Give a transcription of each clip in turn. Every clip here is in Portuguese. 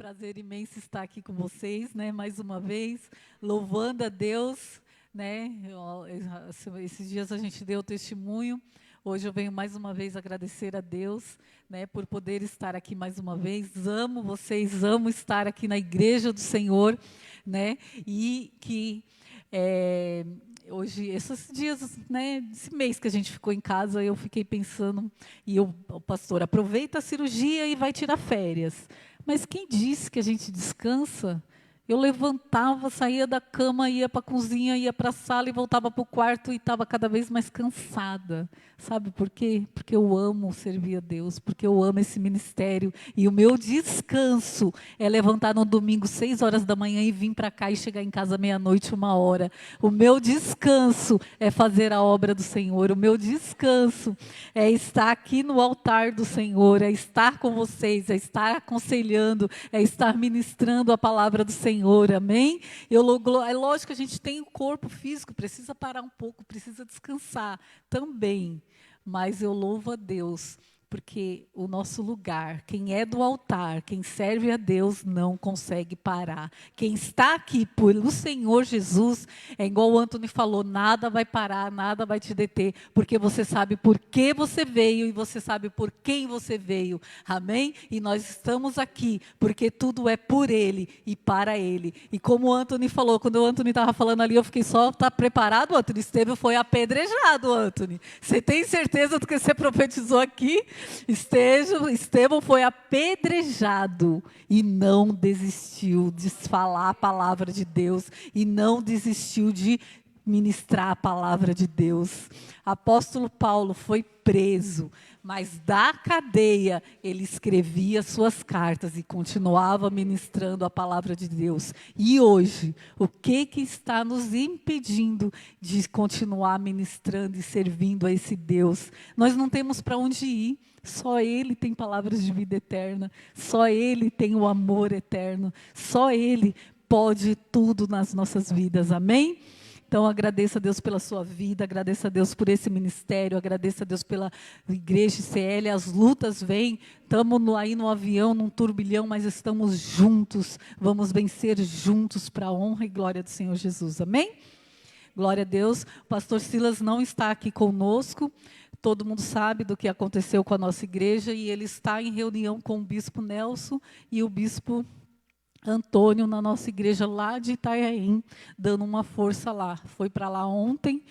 prazer imenso estar aqui com vocês, né? Mais uma vez, louvando a Deus, né? Esses dias a gente deu testemunho. Hoje eu venho mais uma vez agradecer a Deus, né? Por poder estar aqui mais uma vez. Amo vocês, amo estar aqui na Igreja do Senhor, né? E que hoje, esses dias, né, esse mês que a gente ficou em casa, eu fiquei pensando, e o pastor, aproveita a cirurgia e vai tirar férias. Mas quem disse que a gente descansa? Eu levantava, saía da cama, ia para a cozinha, ia para a sala e voltava para o quarto e estava cada vez mais cansada. Sabe por quê? Porque eu amo servir a Deus, porque eu amo esse ministério. E o meu descanso é levantar no domingo, 6 horas da manhã e vir para cá e chegar em casa meia-noite, 1 hora. O meu descanso é fazer a obra do Senhor. O meu descanso é estar aqui no altar do Senhor, é estar com vocês, é estar aconselhando, é estar ministrando a palavra do Senhor, amém? É lógico que a gente tem o corpo físico, precisa parar um pouco, precisa descansar também, mas eu louvo a Deus, porque o nosso lugar, quem é do altar, quem serve a Deus, não consegue parar. Quem está aqui pelo Senhor Jesus, é igual o Antônio falou, nada vai parar, nada vai te deter, porque você sabe por que você veio e você sabe por quem você veio, amém? E nós estamos aqui, porque tudo é por Ele e para Ele. E como o Antônio falou, quando o Antônio estava falando ali, eu fiquei só, está preparado, Antônio? Estevão foi apedrejado, Antônio. Você tem certeza do que você profetizou aqui? Estevão foi apedrejado e não desistiu de falar a palavra de Deus e não desistiu de ministrar a palavra de Deus. Apóstolo Paulo foi preso, mas da cadeia ele escrevia suas cartas e continuava ministrando a palavra de Deus. E hoje, o que está nos impedindo de continuar ministrando e servindo a esse Deus? Nós não temos para onde ir. Só Ele tem palavras de vida eterna, só Ele tem o amor eterno, só Ele pode tudo nas nossas vidas, amém? Então agradeço a Deus pela sua vida, agradeço a Deus por esse ministério, agradeço a Deus pela igreja ICL, as lutas vêm, estamos aí no avião, num turbilhão, mas estamos juntos, vamos vencer juntos para a honra e glória do Senhor Jesus, amém? Glória a Deus, o pastor Silas não está aqui conosco, todo mundo sabe do que aconteceu com a nossa igreja e ele está em reunião com o bispo Nelson e o bispo Antônio na nossa igreja lá de Itanhaém, dando uma força lá. Foi para lá ontem,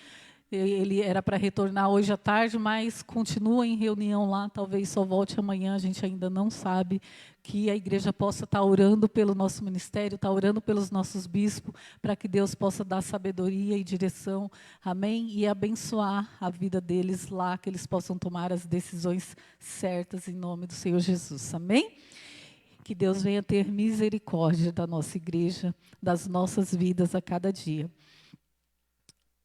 ele era para retornar hoje à tarde, mas continua em reunião lá, talvez só volte amanhã, a gente ainda não sabe, que a igreja possa estar orando pelo nosso ministério, estar orando pelos nossos bispos, para que Deus possa dar sabedoria e direção, amém? E abençoar a vida deles lá, que eles possam tomar as decisões certas em nome do Senhor Jesus, amém? Que Deus venha ter misericórdia da nossa igreja, das nossas vidas a cada dia.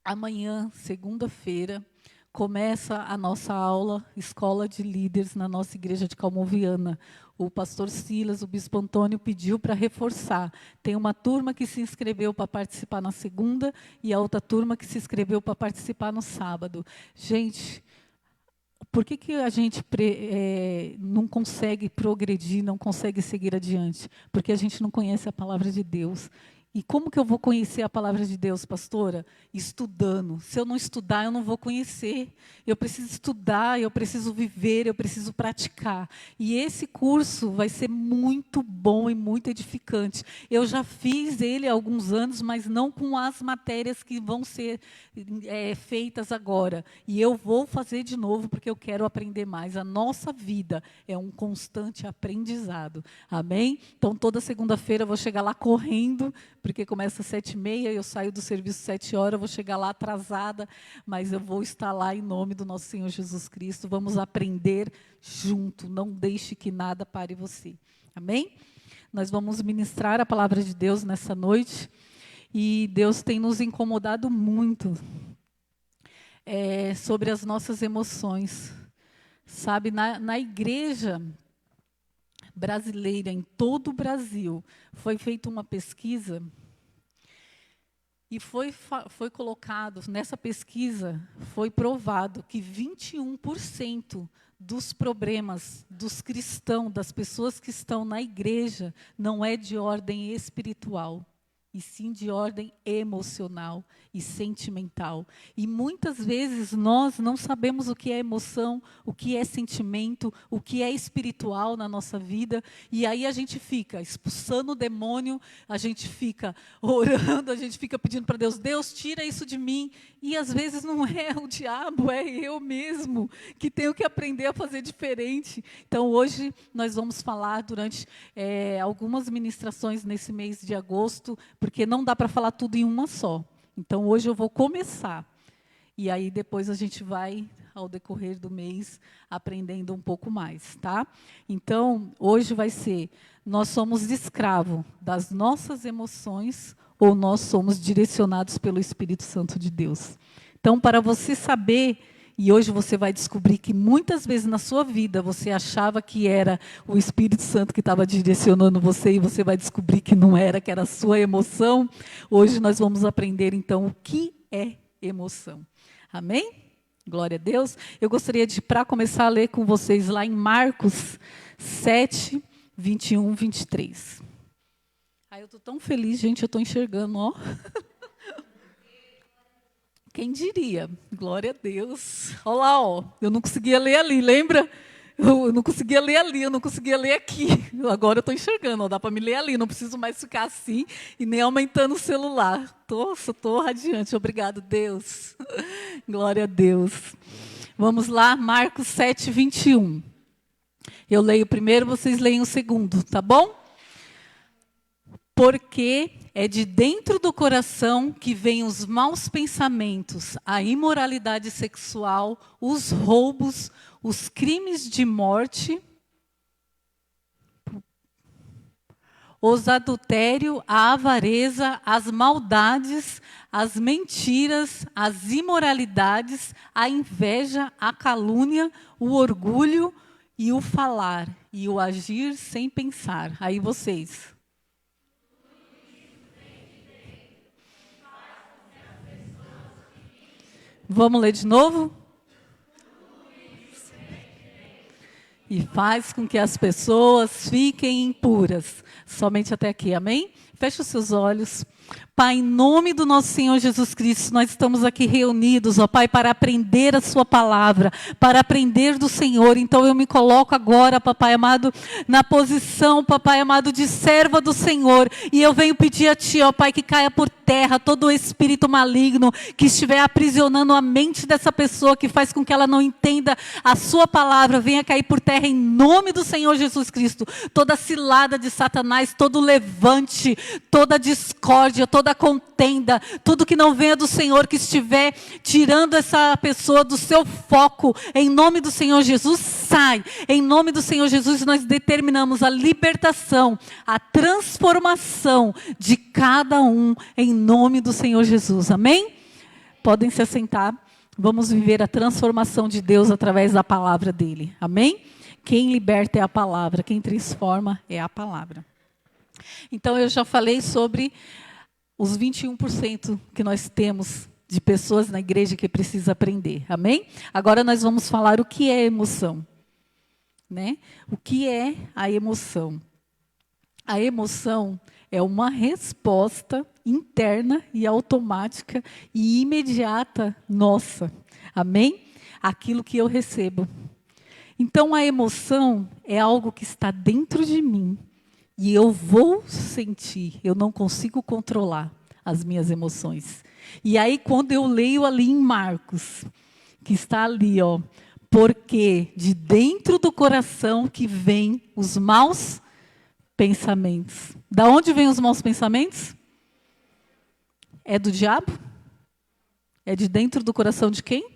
Amanhã, segunda-feira, começa a nossa aula, Escola de Líderes, na nossa igreja de Calmoviana. O pastor Silas, o bispo Antônio, pediu para reforçar. Tem uma turma que se inscreveu para participar na segunda e a outra turma que se inscreveu para participar no sábado. Gente, por que a gente não consegue progredir, não consegue seguir adiante? Porque a gente não conhece a palavra de Deus. E como que eu vou conhecer a palavra de Deus, pastora? Estudando. Se eu não estudar, eu não vou conhecer. Eu preciso estudar, eu preciso viver, eu preciso praticar. E esse curso vai ser muito bom e muito edificante. Eu já fiz ele há alguns anos, mas não com as matérias que vão ser feitas agora. E eu vou fazer de novo, porque eu quero aprender mais. A nossa vida é um constante aprendizado. Amém? Então, toda segunda-feira eu vou chegar lá correndo, porque começa às 7h30, eu saio do serviço às 7 horas, eu vou chegar lá atrasada, mas eu vou estar lá em nome do nosso Senhor Jesus Cristo. Vamos aprender junto, não deixe que nada pare você. Amém? Nós vamos ministrar a palavra de Deus nessa noite, e Deus tem nos incomodado muito sobre as nossas emoções. Sabe, na igreja brasileira, em todo o Brasil, foi feita uma pesquisa e foi colocado, nessa pesquisa, foi provado que 21% dos problemas dos cristãos, das pessoas que estão na igreja, não é de ordem espiritual, e sim de ordem emocional e sentimental. E muitas vezes nós não sabemos o que é emoção, o que é sentimento, o que é espiritual na nossa vida, e aí a gente fica expulsando o demônio, a gente fica orando, a gente fica pedindo para Deus, Deus, tira isso de mim, e às vezes não é o diabo, é eu mesmo, que tenho que aprender a fazer diferente. Então hoje nós vamos falar durante algumas ministrações nesse mês de agosto, porque não dá para falar tudo em uma só. Então, hoje eu vou começar. E aí, depois a gente vai, ao decorrer do mês, aprendendo um pouco mais, tá? Então, hoje vai ser, nós somos escravos das nossas emoções ou nós somos direcionados pelo Espírito Santo de Deus? Então, para você saber, e hoje você vai descobrir que muitas vezes na sua vida você achava que era o Espírito Santo que estava direcionando você e você vai descobrir que não era, que era a sua emoção. Hoje nós vamos aprender então o que é emoção. Amém? Glória a Deus. Eu gostaria de, para começar, a ler com vocês lá em Marcos 7, 21, 23. Ai, eu estou tão feliz, gente, eu estou enxergando, ó. Quem diria? Glória a Deus. Olha lá, ó. Eu não conseguia ler ali, lembra? Eu não conseguia ler ali, eu não conseguia ler aqui. Agora eu estou enxergando, ó, dá para me ler ali, não preciso mais ficar assim e nem aumentando o celular. Estou radiante, obrigado, Deus. Glória a Deus. Vamos lá, Marcos 7, 21. Eu leio o primeiro, vocês leem o segundo, tá bom? Porque é de dentro do coração que vêm os maus pensamentos, a imoralidade sexual, os roubos, os crimes de morte, os adultérios, a avareza, as maldades, as mentiras, as imoralidades, a inveja, a calúnia, o orgulho e o falar, e o agir sem pensar. Aí vocês. Vamos ler de novo? E faz com que as pessoas fiquem impuras. Somente até aqui, amém? Feche os seus olhos. Pai, em nome do nosso Senhor Jesus Cristo, nós estamos aqui reunidos, ó Pai, para aprender a sua palavra, para aprender do Senhor. Então eu me coloco agora, papai amado, na posição, papai amado, de serva do Senhor. E eu venho pedir a Ti, ó Pai, que caia por terra todo o espírito maligno que estiver aprisionando a mente dessa pessoa, que faz com que ela não entenda a sua palavra, venha cair por terra em nome do Senhor Jesus Cristo. Toda cilada de Satanás, todo levante, toda discórdia, toda contenda, tudo que não venha do Senhor, que estiver tirando essa pessoa do seu foco, em nome do Senhor Jesus, sai. Em nome do Senhor Jesus, nós determinamos a libertação, a transformação de cada um, em nome do Senhor Jesus. Amém? Podem se assentar. Vamos viver a transformação de Deus através da palavra dele. Amém? Quem liberta é a palavra, quem transforma é a palavra. Então, eu já falei sobre os 21% que nós temos de pessoas na igreja que precisa aprender. Amém? Agora nós vamos falar o que é emoção. Né? O que é a emoção? A emoção é uma resposta interna e automática e imediata nossa. Amém? Aquilo que eu recebo. Então, a emoção é algo que está dentro de mim. E eu vou sentir, eu não consigo controlar as minhas emoções. E aí, quando eu leio ali em Marcos, que está ali, ó, porque de dentro do coração que vêm os maus pensamentos. Da onde vêm os maus pensamentos? É do diabo? É de dentro do coração de quem?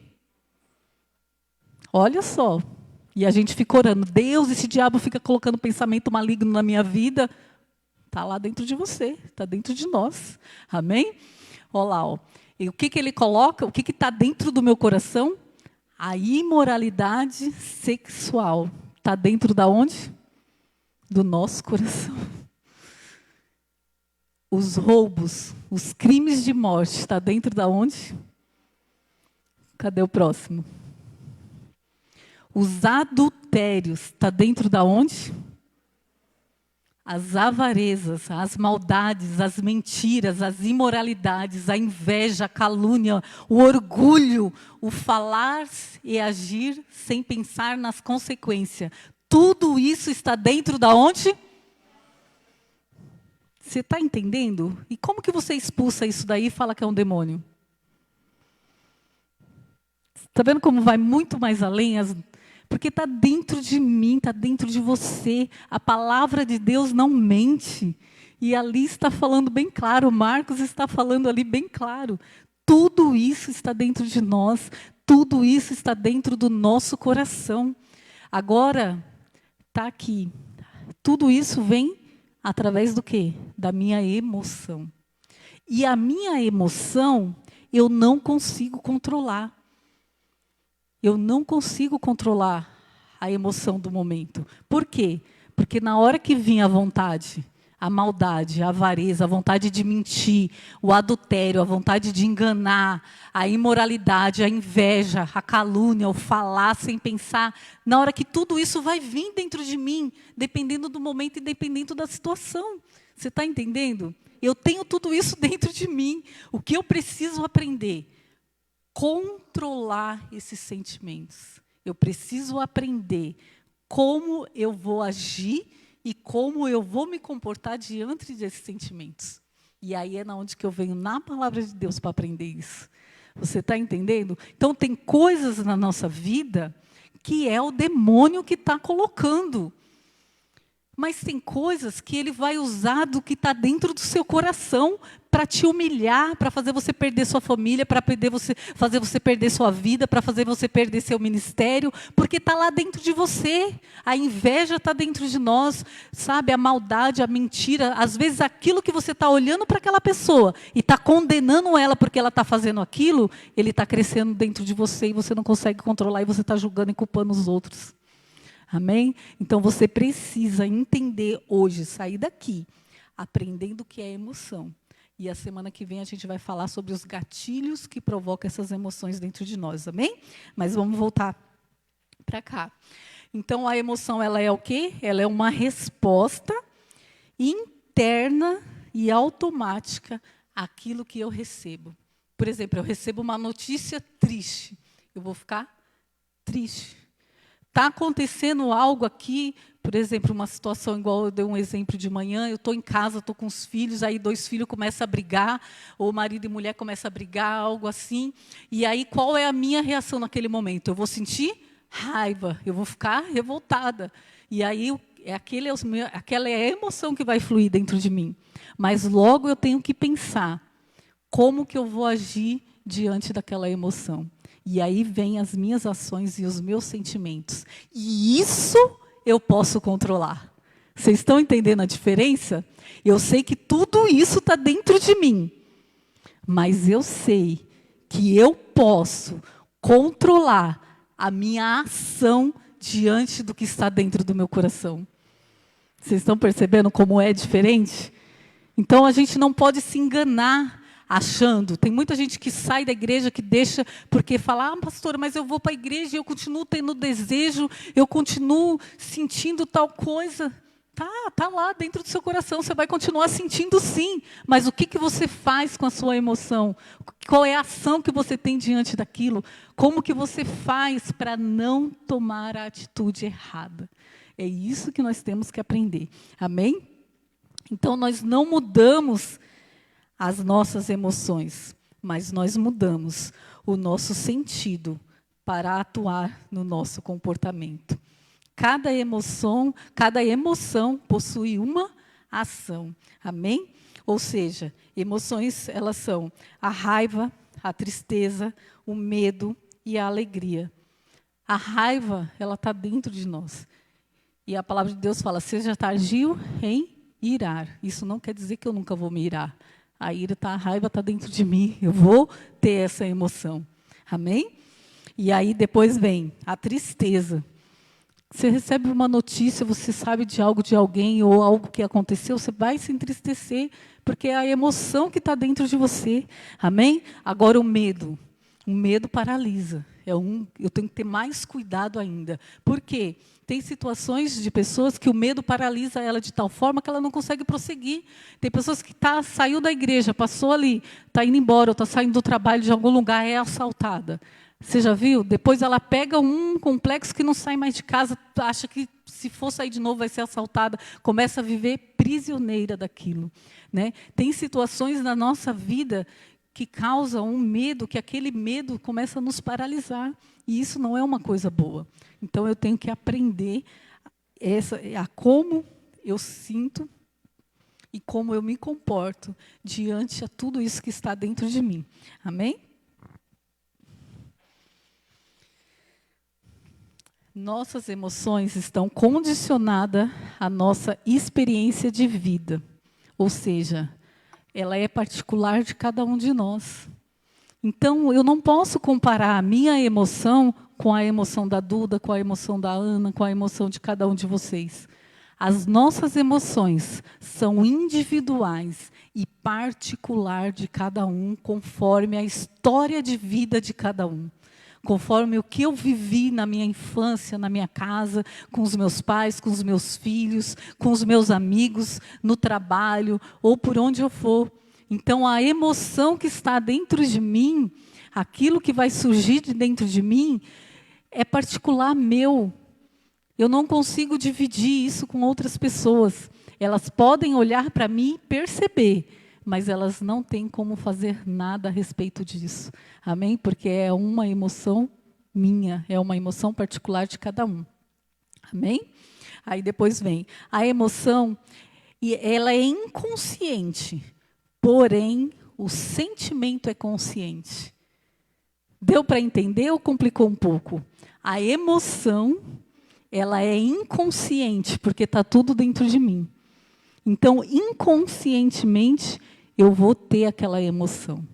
Olha só. E a gente fica orando, Deus, esse diabo fica colocando pensamento maligno na minha vida. Está lá dentro de você, está dentro de nós. Amém? Olha lá, ó. E o que ele coloca? O que está dentro do meu coração? A imoralidade sexual. Está dentro da onde? Do nosso coração. Os roubos, os crimes de morte, está dentro da onde? Cadê o próximo? Os adultérios, está dentro da onde? As avarezas, as maldades, as mentiras, as imoralidades, a inveja, a calúnia, o orgulho, o falar e agir sem pensar nas consequências. Tudo isso está dentro da onde? Você está entendendo? E como que você expulsa isso daí e fala que é um demônio? Está vendo como vai muito mais além? Porque está dentro de mim, está dentro de você. A palavra de Deus não mente. E ali está falando bem claro, Marcos está falando ali bem claro. Tudo isso está dentro de nós, tudo isso está dentro do nosso coração. Agora, está aqui. Tudo isso vem através do quê? Da minha emoção. E a minha emoção, eu não consigo controlar. Eu não consigo controlar a emoção do momento. Por quê? Porque na hora que vinha a vontade, a maldade, a avareza, a vontade de mentir, o adultério, a vontade de enganar, a imoralidade, a inveja, a calúnia, o falar sem pensar, na hora que tudo isso vai vir dentro de mim, dependendo do momento e dependendo da situação. Você está entendendo? Eu tenho tudo isso dentro de mim. O que eu preciso aprender? Controlar esses sentimentos. Eu preciso aprender como eu vou agir e como eu vou me comportar diante desses sentimentos. E aí é onde que eu venho na palavra de Deus para aprender isso. Você está entendendo? Então, tem coisas na nossa vida que é o demônio que está colocando. Mas tem coisas que ele vai usar do que está dentro do seu coração para te humilhar, para fazer você perder sua família, para fazer você perder sua vida, para fazer você perder seu ministério, porque está lá dentro de você. A inveja está dentro de nós, sabe? A maldade, a mentira. Às vezes aquilo que você está olhando para aquela pessoa e está condenando ela porque ela está fazendo aquilo, ele está crescendo dentro de você e você não consegue controlar e você está julgando e culpando os outros. Amém? Então, você precisa entender hoje, sair daqui, aprendendo o que é emoção. E a semana que vem a gente vai falar sobre os gatilhos que provocam essas emoções dentro de nós. Amém? Mas vamos voltar para cá. Então, a emoção, ela é o quê? Ela é uma resposta interna e automática àquilo que eu recebo. Por exemplo, eu recebo uma notícia triste. Eu vou ficar triste. Está acontecendo algo aqui, por exemplo, uma situação igual eu dei um exemplo de manhã, eu estou em casa, estou com os filhos, aí 2 filhos começam a brigar, ou marido e mulher começam a brigar, algo assim. E aí, qual é a minha reação naquele momento? Eu vou sentir raiva, eu vou ficar revoltada. E aí, aquela é a emoção que vai fluir dentro de mim. Mas logo eu tenho que pensar, como que eu vou agir diante daquela emoção? E aí vem as minhas ações e os meus sentimentos. E isso eu posso controlar. Vocês estão entendendo a diferença? Eu sei que tudo isso está dentro de mim. Mas eu sei que eu posso controlar a minha ação diante do que está dentro do meu coração. Vocês estão percebendo como é diferente? Então, a gente não pode se enganar achando. Tem muita gente que sai da igreja, que deixa, porque fala, pastora, mas eu vou para a igreja e eu continuo tendo desejo, eu continuo sentindo tal coisa. Tá lá dentro do seu coração, você vai continuar sentindo sim, mas o que você faz com a sua emoção? Qual é a ação que você tem diante daquilo? Como que você faz para não tomar a atitude errada? É isso que nós temos que aprender. Amém? Então, nós não mudamos as nossas emoções, mas nós mudamos o nosso sentido para atuar no nosso comportamento. Cada emoção possui uma ação. Amém? Ou seja, emoções, elas são a raiva, a tristeza, o medo e a alegria. A raiva, ela está dentro de nós. E a palavra de Deus fala, seja tardio em irar. Isso não quer dizer que eu nunca vou me irar. A raiva está dentro de mim, eu vou ter essa emoção. Amém? E aí depois vem a tristeza. Você recebe uma notícia, você sabe de algo de alguém ou algo que aconteceu, você vai se entristecer, porque é a emoção que está dentro de você. Amém? Agora o medo. O medo paralisa. eu tenho que ter mais cuidado ainda. Por quê? Tem situações de pessoas que o medo paralisa ela de tal forma que ela não consegue prosseguir. Tem pessoas que saiu da igreja, passou ali, está indo embora, ou está saindo do trabalho de algum lugar, é assaltada. Você já viu? Depois ela pega um complexo que não sai mais de casa, acha que se for sair de novo vai ser assaltada, começa a viver prisioneira daquilo, né? Tem situações na nossa vida que causam um medo, que aquele medo começa a nos paralisar. E isso não é uma coisa boa. Então, eu tenho que aprender a como eu sinto e como eu me comporto diante a tudo isso que está dentro de mim. Amém? Nossas emoções estão condicionadas à nossa experiência de vida. Ou seja, ela é particular de cada um de nós. Então, eu não posso comparar a minha emoção com a emoção da Duda, com a emoção da Ana, com a emoção de cada um de vocês. As nossas emoções são individuais e particular de cada um, conforme a história de vida de cada um. Conforme o que eu vivi na minha infância, na minha casa, com os meus pais, com os meus filhos, com os meus amigos, no trabalho ou por onde eu for. Então, a emoção que está dentro de mim, aquilo que vai surgir de dentro de mim, é particular meu. Eu não consigo dividir isso com outras pessoas. Elas podem olhar para mim e perceber, mas elas não têm como fazer nada a respeito disso. Amém? Porque é uma emoção minha, é uma emoção particular de cada um. Amém? Aí depois vem a emoção, e ela é inconsciente. Porém, o sentimento é consciente. Deu para entender ou complicou um pouco? A emoção, ela é inconsciente, porque está tudo dentro de mim. Então, inconscientemente, eu vou ter aquela emoção.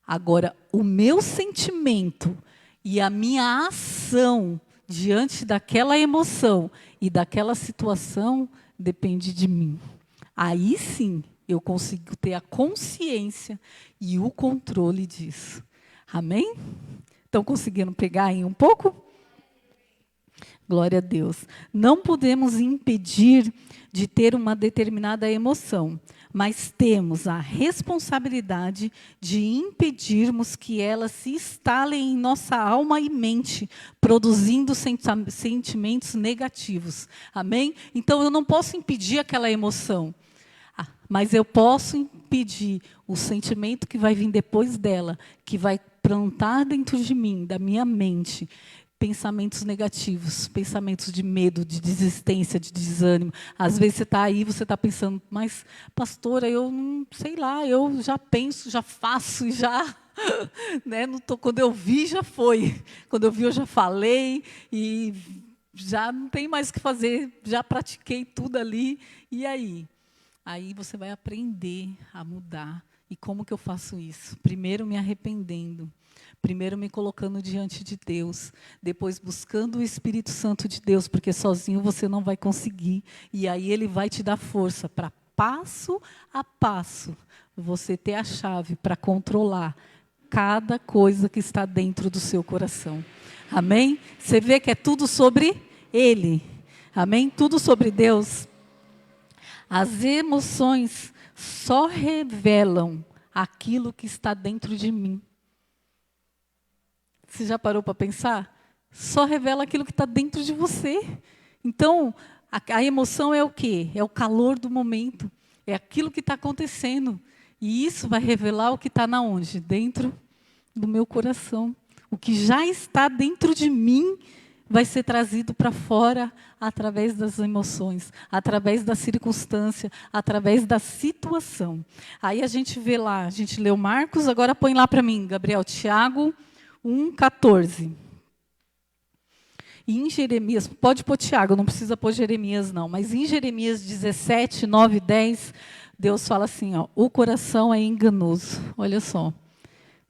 Agora, o meu sentimento e a minha ação diante daquela emoção e daquela situação depende de mim. Aí sim, eu consigo ter a consciência e o controle disso. Amém? Estão conseguindo pegar aí um pouco? Glória a Deus. Não podemos impedir de ter uma determinada emoção, mas temos a responsabilidade de impedirmos que ela se instale em nossa alma e mente, produzindo sentimentos negativos. Amém? Então, eu não posso impedir aquela emoção. Mas eu posso impedir o sentimento que vai vir depois dela, que vai plantar dentro de mim, da minha mente, pensamentos negativos, pensamentos de medo, de desistência, de desânimo. Às vezes você está aí, você está pensando, mas, pastora, eu não sei lá, eu já penso, já faço, já... né, não tô, quando eu vi, já foi. Quando eu vi, eu já falei, e já não tem mais o que fazer, já pratiquei tudo ali, e aí? Aí você vai aprender a mudar. E como que eu faço isso? Primeiro me arrependendo. Primeiro me colocando diante de Deus. Depois buscando o Espírito Santo de Deus, porque sozinho você não vai conseguir. E aí Ele vai te dar força para, passo a passo, você ter a chave para controlar cada coisa que está dentro do seu coração. Amém? Você vê que é tudo sobre Ele. Amém? Tudo sobre Deus. As emoções só revelam aquilo que está dentro de mim. Você já parou para pensar? Só revela aquilo que está dentro de você. Então, a emoção é o quê? É o calor do momento. É aquilo que está acontecendo. E isso vai revelar o que está na onde? Dentro do meu coração. O que já está dentro de mim vai ser trazido para fora através das emoções, através da circunstância, através da situação. Aí a gente vê lá, a gente leu Marcos, agora põe lá para mim, Gabriel, Tiago 1,14. E em Jeremias, pode pôr Tiago, não precisa pôr Jeremias não, mas em Jeremias 17, 9 e 10, Deus fala assim, ó, o coração é enganoso, olha só.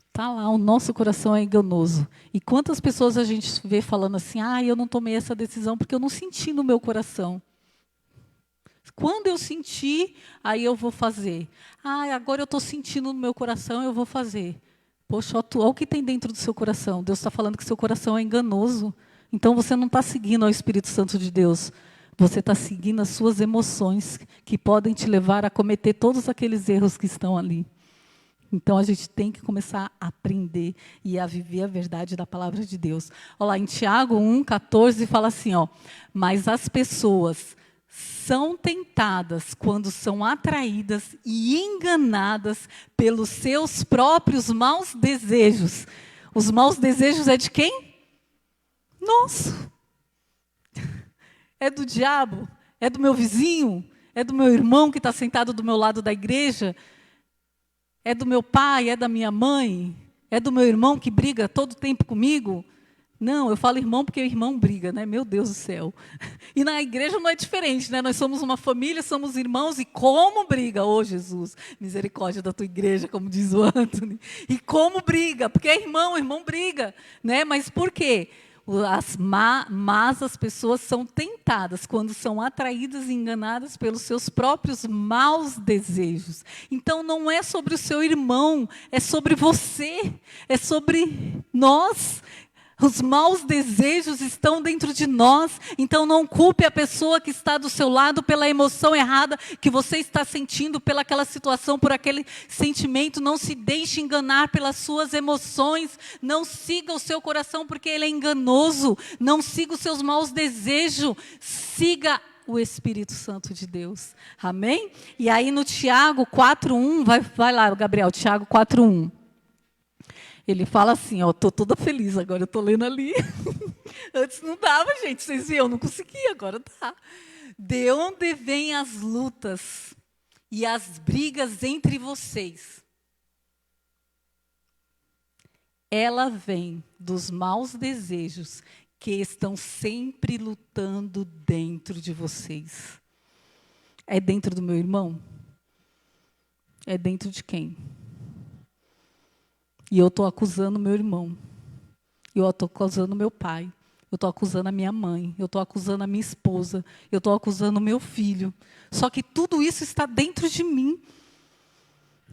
Está lá, o nosso coração é enganoso. E quantas pessoas a gente vê falando assim, eu não tomei essa decisão porque eu não senti no meu coração. Quando eu sentir, aí eu vou fazer. Agora eu estou sentindo no meu coração, eu vou fazer. Poxa, olha o que tem dentro do seu coração. Deus está falando que seu coração é enganoso. Então você não está seguindo ao Espírito Santo de Deus. Você está seguindo as suas emoções, que podem te levar a cometer todos aqueles erros que estão ali. Então a gente tem que começar a aprender e a viver a verdade da palavra de Deus. Olha lá, em Tiago 1,14 fala assim, ó, mas as pessoas são tentadas quando são atraídas e enganadas pelos seus próprios maus desejos. Os maus desejos é de quem? Nosso. É do diabo? É do meu vizinho? É do meu irmão que está sentado do meu lado da igreja? É do meu pai? É da minha mãe? É do meu irmão que briga todo tempo comigo? Não, eu falo irmão porque o irmão briga, né? Meu Deus do céu. E na igreja não é diferente, né? Nós somos uma família, somos irmãos, e como briga, ô Jesus, misericórdia da tua igreja, como diz o Anthony. E como briga, porque é irmão, irmão briga, né? Mas por quê? Mas as pessoas são tentadas quando são atraídas e enganadas pelos seus próprios maus desejos. Então não é sobre o seu irmão, é sobre você, é sobre nós. Os maus desejos estão dentro de nós, então não culpe a pessoa que está do seu lado pela emoção errada que você está sentindo, pelaquela situação, por aquele sentimento. Não se deixe enganar pelas suas emoções, não siga o seu coração porque ele é enganoso, não siga os seus maus desejos, siga o Espírito Santo de Deus, amém? E aí no Tiago 4,1, vai lá Gabriel, Tiago 4,1. Ele fala assim, ó, estou toda feliz agora, eu estou lendo ali. Antes não dava, gente, vocês viram, eu não conseguia, agora tá. De onde vêm as lutas e as brigas entre vocês? Ela vem dos maus desejos que estão sempre lutando dentro de vocês. É dentro do meu irmão? É dentro de quem? E eu estou acusando meu irmão. Eu estou acusando meu pai. Eu estou acusando a minha mãe. Eu estou acusando a minha esposa. Eu estou acusando o meu filho. Só que tudo isso está dentro de mim.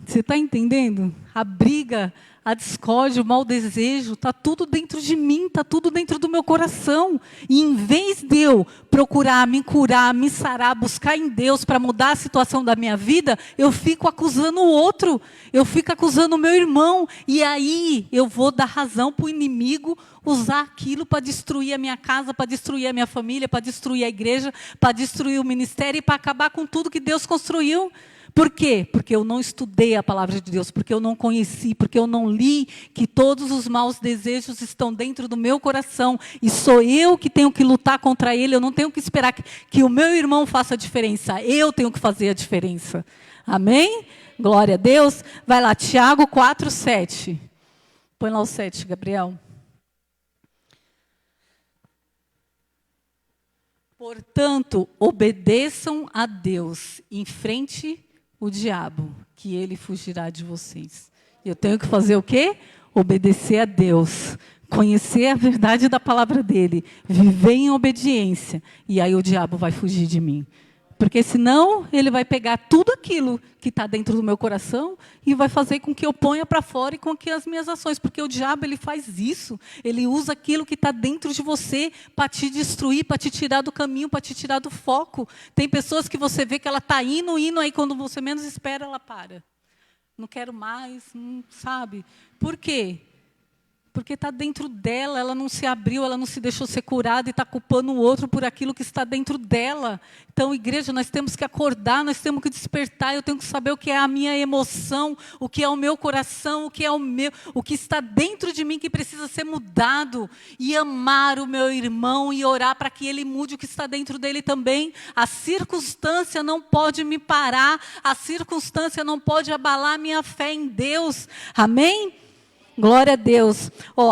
Você está entendendo? A briga, a discórdia, o mau desejo, está tudo dentro de mim, está tudo dentro do meu coração. E em vez de eu procurar me curar, me sarar, buscar em Deus para mudar a situação da minha vida, eu fico acusando o outro, eu fico acusando o meu irmão. E aí eu vou dar razão para o inimigo usar aquilo para destruir a minha casa, para destruir a minha família, para destruir a igreja, para destruir o ministério e para acabar com tudo que Deus construiu. Por quê? Porque eu não estudei a palavra de Deus, porque eu não conheci, porque eu não li que todos os maus desejos estão dentro do meu coração e sou eu que tenho que lutar contra ele. Eu não tenho que esperar que o meu irmão faça a diferença, eu tenho que fazer a diferença. Amém? Glória a Deus. Vai lá, Tiago 4,7. Põe lá o 7, Gabriel. Portanto, obedeçam a Deus, enfrente o diabo, que ele fugirá de vocês. Eu tenho que fazer o quê? Obedecer a Deus, conhecer a verdade da palavra dele, viver em obediência, e aí o diabo vai fugir de mim. Porque senão ele vai pegar tudo aquilo que está dentro do meu coração e vai fazer com que eu ponha para fora e com que as minhas ações. Porque o diabo ele faz isso, ele usa aquilo que está dentro de você para te destruir, para te tirar do caminho, para te tirar do foco. Tem pessoas que você vê que ela está indo, aí quando você menos espera, ela para. Não quero mais, não sabe? Por quê? Porque está dentro dela, ela não se abriu, ela não se deixou ser curada e está culpando o outro por aquilo que está dentro dela. Então, igreja, nós temos que acordar, nós temos que despertar, eu tenho que saber o que é a minha emoção, o que é o meu coração, o que está dentro de mim que precisa ser mudado. E amar o meu irmão e orar para que ele mude o que está dentro dele também. A circunstância não pode me parar, a circunstância não pode abalar a minha fé em Deus. Amém? Glória a Deus.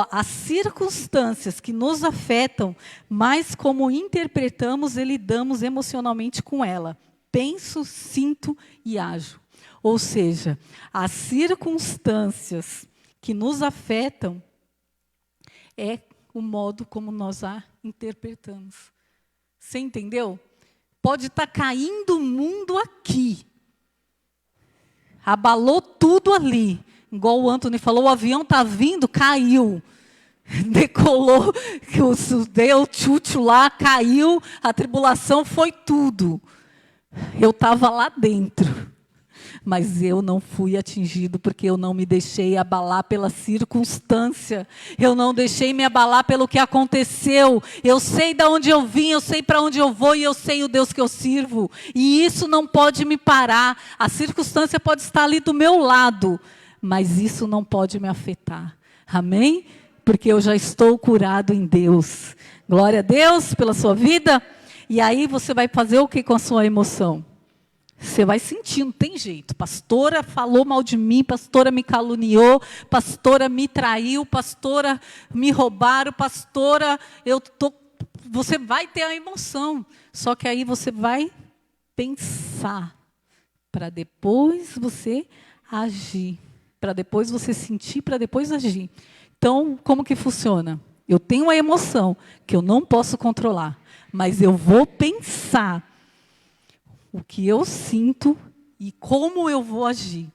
As circunstâncias que nos afetam, mas como interpretamos e lidamos emocionalmente com ela. Penso, sinto e ajo. Ou seja, as circunstâncias que nos afetam é o modo como nós a interpretamos. Você entendeu? Pode estar caindo o mundo aqui. Abalou tudo ali. igual o Anthony falou, o avião está vindo, caiu. Decolou, deu tchutchu lá, caiu, a tribulação foi tudo. Eu estava lá dentro, mas eu não fui atingido porque eu não me deixei abalar pela circunstância. Eu não deixei me abalar pelo que aconteceu. Eu sei de onde eu vim, eu sei para onde eu vou e eu sei o Deus que eu sirvo. E isso não pode me parar. A circunstância pode estar ali do meu lado, mas isso não pode me afetar. Amém? Porque eu já estou curado em Deus. Glória a Deus pela sua vida. E aí você vai fazer o que com a sua emoção? Você vai sentir, não tem jeito. Pastora falou mal de mim, pastora me caluniou, pastora me traiu, pastora me roubaram, pastora, você vai ter a emoção. Só que aí você vai pensar, para depois você agir. Para depois você sentir, para depois agir. Então, como que funciona? Eu tenho uma emoção que eu não posso controlar, mas eu vou pensar o que eu sinto e como eu vou agir.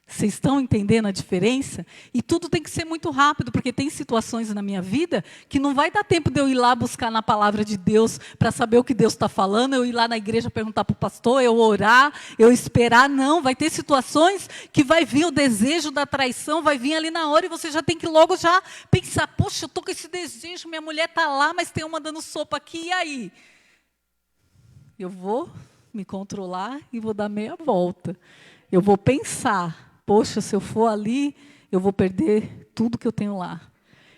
Vocês estão entendendo a diferença? E tudo tem que ser muito rápido, porque tem situações na minha vida que não vai dar tempo de eu ir lá buscar na palavra de Deus para saber o que Deus está falando, eu ir lá na igreja perguntar para o pastor, eu orar, eu esperar. Não, vai ter situações que vai vir o desejo da traição, vai vir ali na hora e você já tem que logo já pensar, poxa, eu estou com esse desejo, minha mulher está lá, mas tem uma dando sopa aqui, e aí? Eu vou me controlar e vou dar meia volta. Eu vou pensar, poxa, se eu for ali, eu vou perder tudo que eu tenho lá.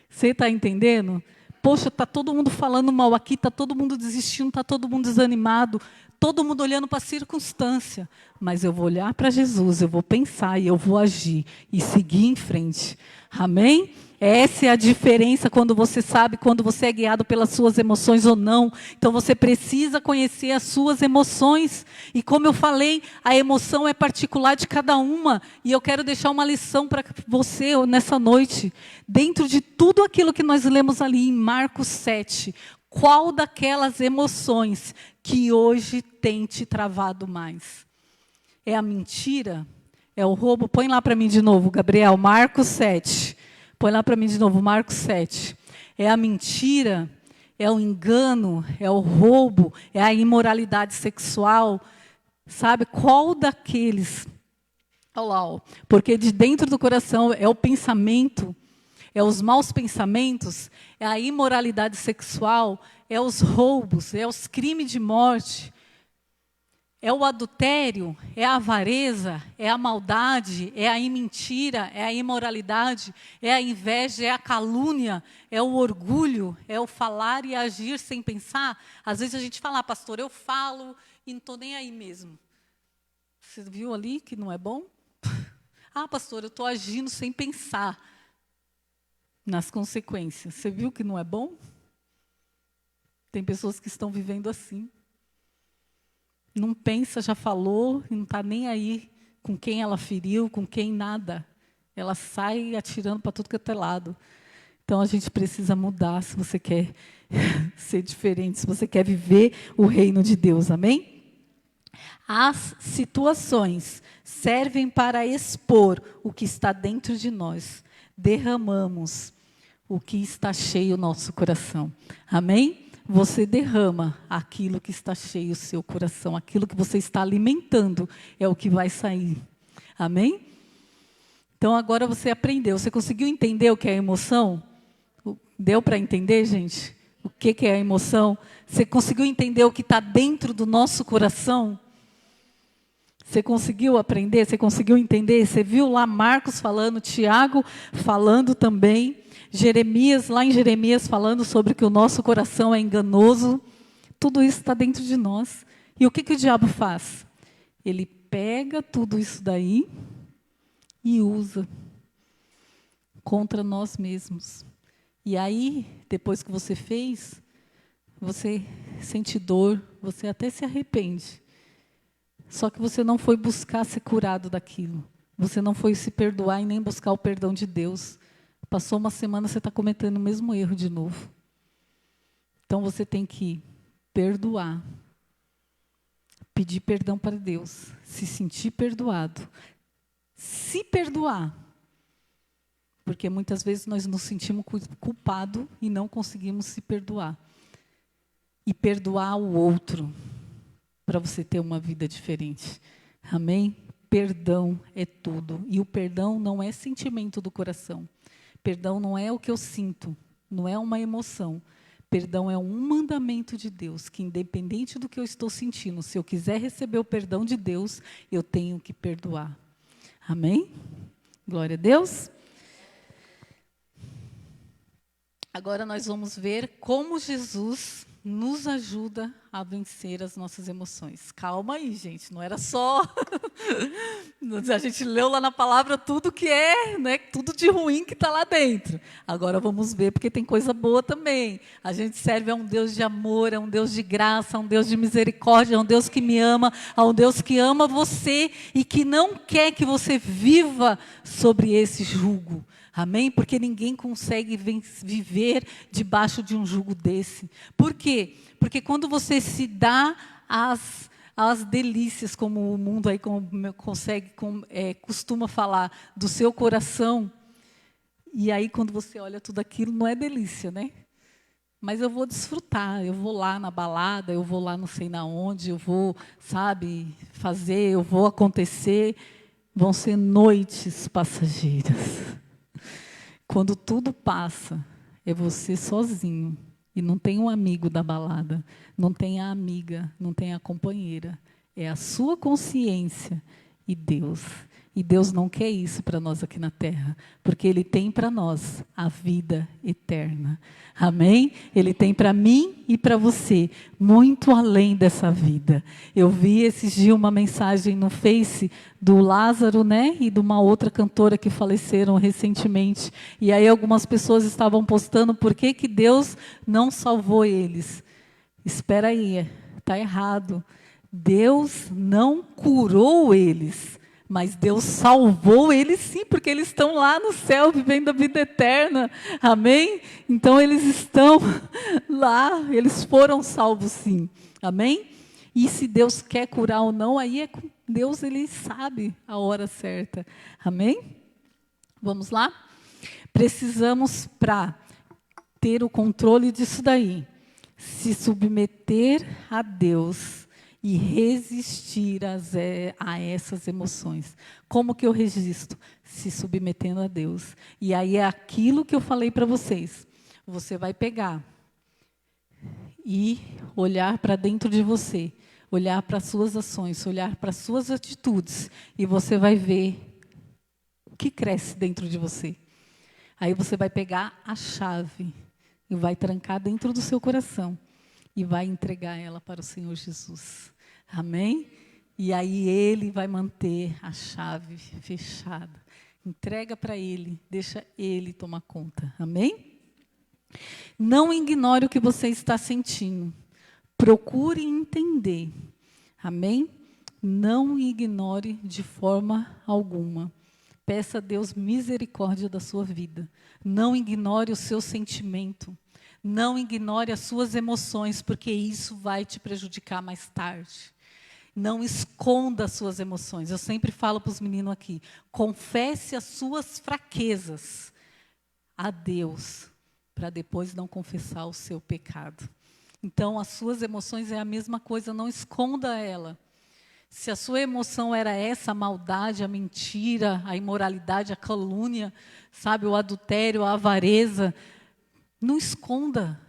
Você está entendendo? Poxa, está todo mundo falando mal aqui, está todo mundo desistindo, está todo mundo desanimado, todo mundo olhando para a circunstância. Mas eu vou olhar para Jesus, eu vou pensar e eu vou agir e seguir em frente. Amém? Essa é a diferença quando você sabe, quando você é guiado pelas suas emoções ou não. Então você precisa conhecer as suas emoções. E como eu falei, a emoção é particular de cada uma. E eu quero deixar uma lição para você nessa noite. Dentro de tudo aquilo que nós lemos ali em Marcos 7, qual daquelas emoções que hoje tem te travado mais? É a mentira? É o roubo? Põe lá para mim de novo, Gabriel, Marcos 7. Põe lá para mim de novo, Marcos 7. É a mentira, é o engano, é o roubo, é a imoralidade sexual. Sabe, qual daqueles? Olha lá, ó, porque de dentro do coração é o pensamento, é os maus pensamentos, é a imoralidade sexual, é os roubos, é os crimes de morte, é o adultério, é a avareza, é a maldade, é a mentira, é a imoralidade, é a inveja, é a calúnia, é o orgulho, é o falar e agir sem pensar. Às vezes a gente fala, pastor, eu falo e não estou nem aí mesmo. Você viu ali que não é bom? Ah, pastor, eu estou agindo sem pensar nas consequências. Você viu que não é bom? Tem pessoas que estão vivendo assim. Não pensa, já falou, e não está nem aí com quem ela feriu, com quem nada. Ela sai atirando para tudo que é lado. Então, a gente precisa mudar se você quer ser diferente, se você quer viver o reino de Deus. Amém? As situações servem para expor o que está dentro de nós. Derramamos o que está cheio no nosso coração. Amém? Você derrama aquilo que está cheio o seu coração, aquilo que você está alimentando é o que vai sair. Amém? Então agora você aprendeu, você conseguiu entender o que é emoção? Deu para entender, gente? O que é a emoção? Você conseguiu entender o que está dentro do nosso coração? Você conseguiu aprender? Você conseguiu entender? Você viu lá Marcos falando, Tiago falando também, Jeremias, lá em Jeremias, falando sobre que o nosso coração é enganoso. Tudo isso está dentro de nós. E o que o diabo faz? Ele pega tudo isso daí e usa contra nós mesmos. E aí, depois que você fez, você sente dor, você até se arrepende. Só que você não foi buscar ser curado daquilo. Você não foi se perdoar e nem buscar o perdão de Deus. Passou uma semana, você está cometendo o mesmo erro de novo. Então, você tem que perdoar. Pedir perdão para Deus. Se sentir perdoado. Se perdoar. Porque muitas vezes nós nos sentimos culpados e não conseguimos se perdoar. E perdoar o outro, para você ter uma vida diferente. Amém? Perdão é tudo. E o perdão não é sentimento do coração. Perdão não é o que eu sinto, não é uma emoção. Perdão é um mandamento de Deus, que independente do que eu estou sentindo, se eu quiser receber o perdão de Deus, eu tenho que perdoar. Amém? Glória a Deus. Agora nós vamos ver como Jesus nos ajuda a vencer as nossas emoções. Calma aí, gente, não era só... A gente leu lá na palavra tudo que é, né, tudo de ruim que está lá dentro. Agora vamos ver, porque tem coisa boa também. A gente serve a um Deus de amor, a um Deus de graça, a um Deus de misericórdia, a um Deus que me ama, a um Deus que ama você e que não quer que você viva sobre esse jugo. Amém? Porque ninguém consegue viver debaixo de um jugo desse. Por quê? Porque quando você se dá às delícias, como o mundo aí costuma falar, do seu coração, e aí quando você olha tudo aquilo, não é delícia, né? Mas eu vou desfrutar, eu vou lá na balada, eu vou lá não sei na onde, eu vou, sabe, fazer, eu vou acontecer, vão ser noites passageiras. Quando tudo passa, é você sozinho. E não tem um amigo da balada, não tem a amiga, não tem a companheira. É a sua consciência e Deus. E Deus não quer isso para nós aqui na terra, porque Ele tem para nós a vida eterna. Amém? Ele tem para mim e para você, muito além dessa vida. Eu vi esses dias uma mensagem no Face do Lázaro, né? E de uma outra cantora que faleceram recentemente. E aí algumas pessoas estavam postando por que Deus não salvou eles. Espera aí, está errado. Deus não curou eles. Mas Deus salvou eles sim, porque eles estão lá no céu, vivendo a vida eterna. Amém? Então, eles estão lá, eles foram salvos sim. Amém? E se Deus quer curar ou não, aí é com Deus, Ele sabe a hora certa. Amém? Vamos lá? Precisamos, para ter o controle disso daí, se submeter a Deus e resistir a essas emoções. Como que eu resisto? Se submetendo a Deus. E aí é aquilo que eu falei para vocês. Você vai pegar e olhar para dentro de você, olhar para as suas ações, olhar para as suas atitudes, e você vai ver o que cresce dentro de você. Aí você vai pegar a chave e vai trancar dentro do seu coração e vai entregar ela para o Senhor Jesus. Amém? E aí Ele vai manter a chave fechada. Entrega para Ele, deixa Ele tomar conta. Amém? Não ignore o que você está sentindo. Procure entender. Amém? Não ignore de forma alguma. Peça a Deus misericórdia da sua vida. Não ignore o seu sentimento. Não ignore as suas emoções, porque isso vai te prejudicar mais tarde. Não esconda as suas emoções. Eu sempre falo para os meninos aqui, confesse as suas fraquezas a Deus, para depois não confessar o seu pecado. Então, as suas emoções é a mesma coisa, não esconda ela. Se a sua emoção era essa, a maldade, a mentira, a imoralidade, a calúnia, sabe, o adultério, a avareza, não esconda.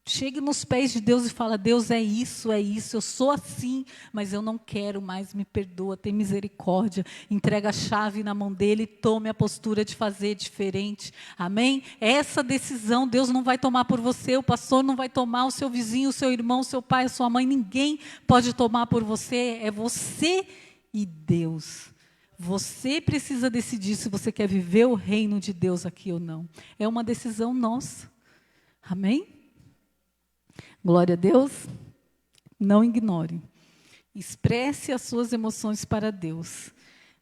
Chegue nos pés de Deus e fala, Deus, é isso, eu sou assim, mas eu não quero mais, me perdoa, tem misericórdia. Entrega a chave na mão dele e tome a postura de fazer diferente. Amém? Essa decisão Deus não vai tomar por você, o pastor não vai tomar, o seu vizinho, o seu irmão, o seu pai, a sua mãe, ninguém pode tomar por você, é você e Deus. Você precisa decidir se você quer viver o reino de Deus aqui ou não. É uma decisão nossa. Amém? Glória a Deus. Não ignore. Expresse as suas emoções para Deus.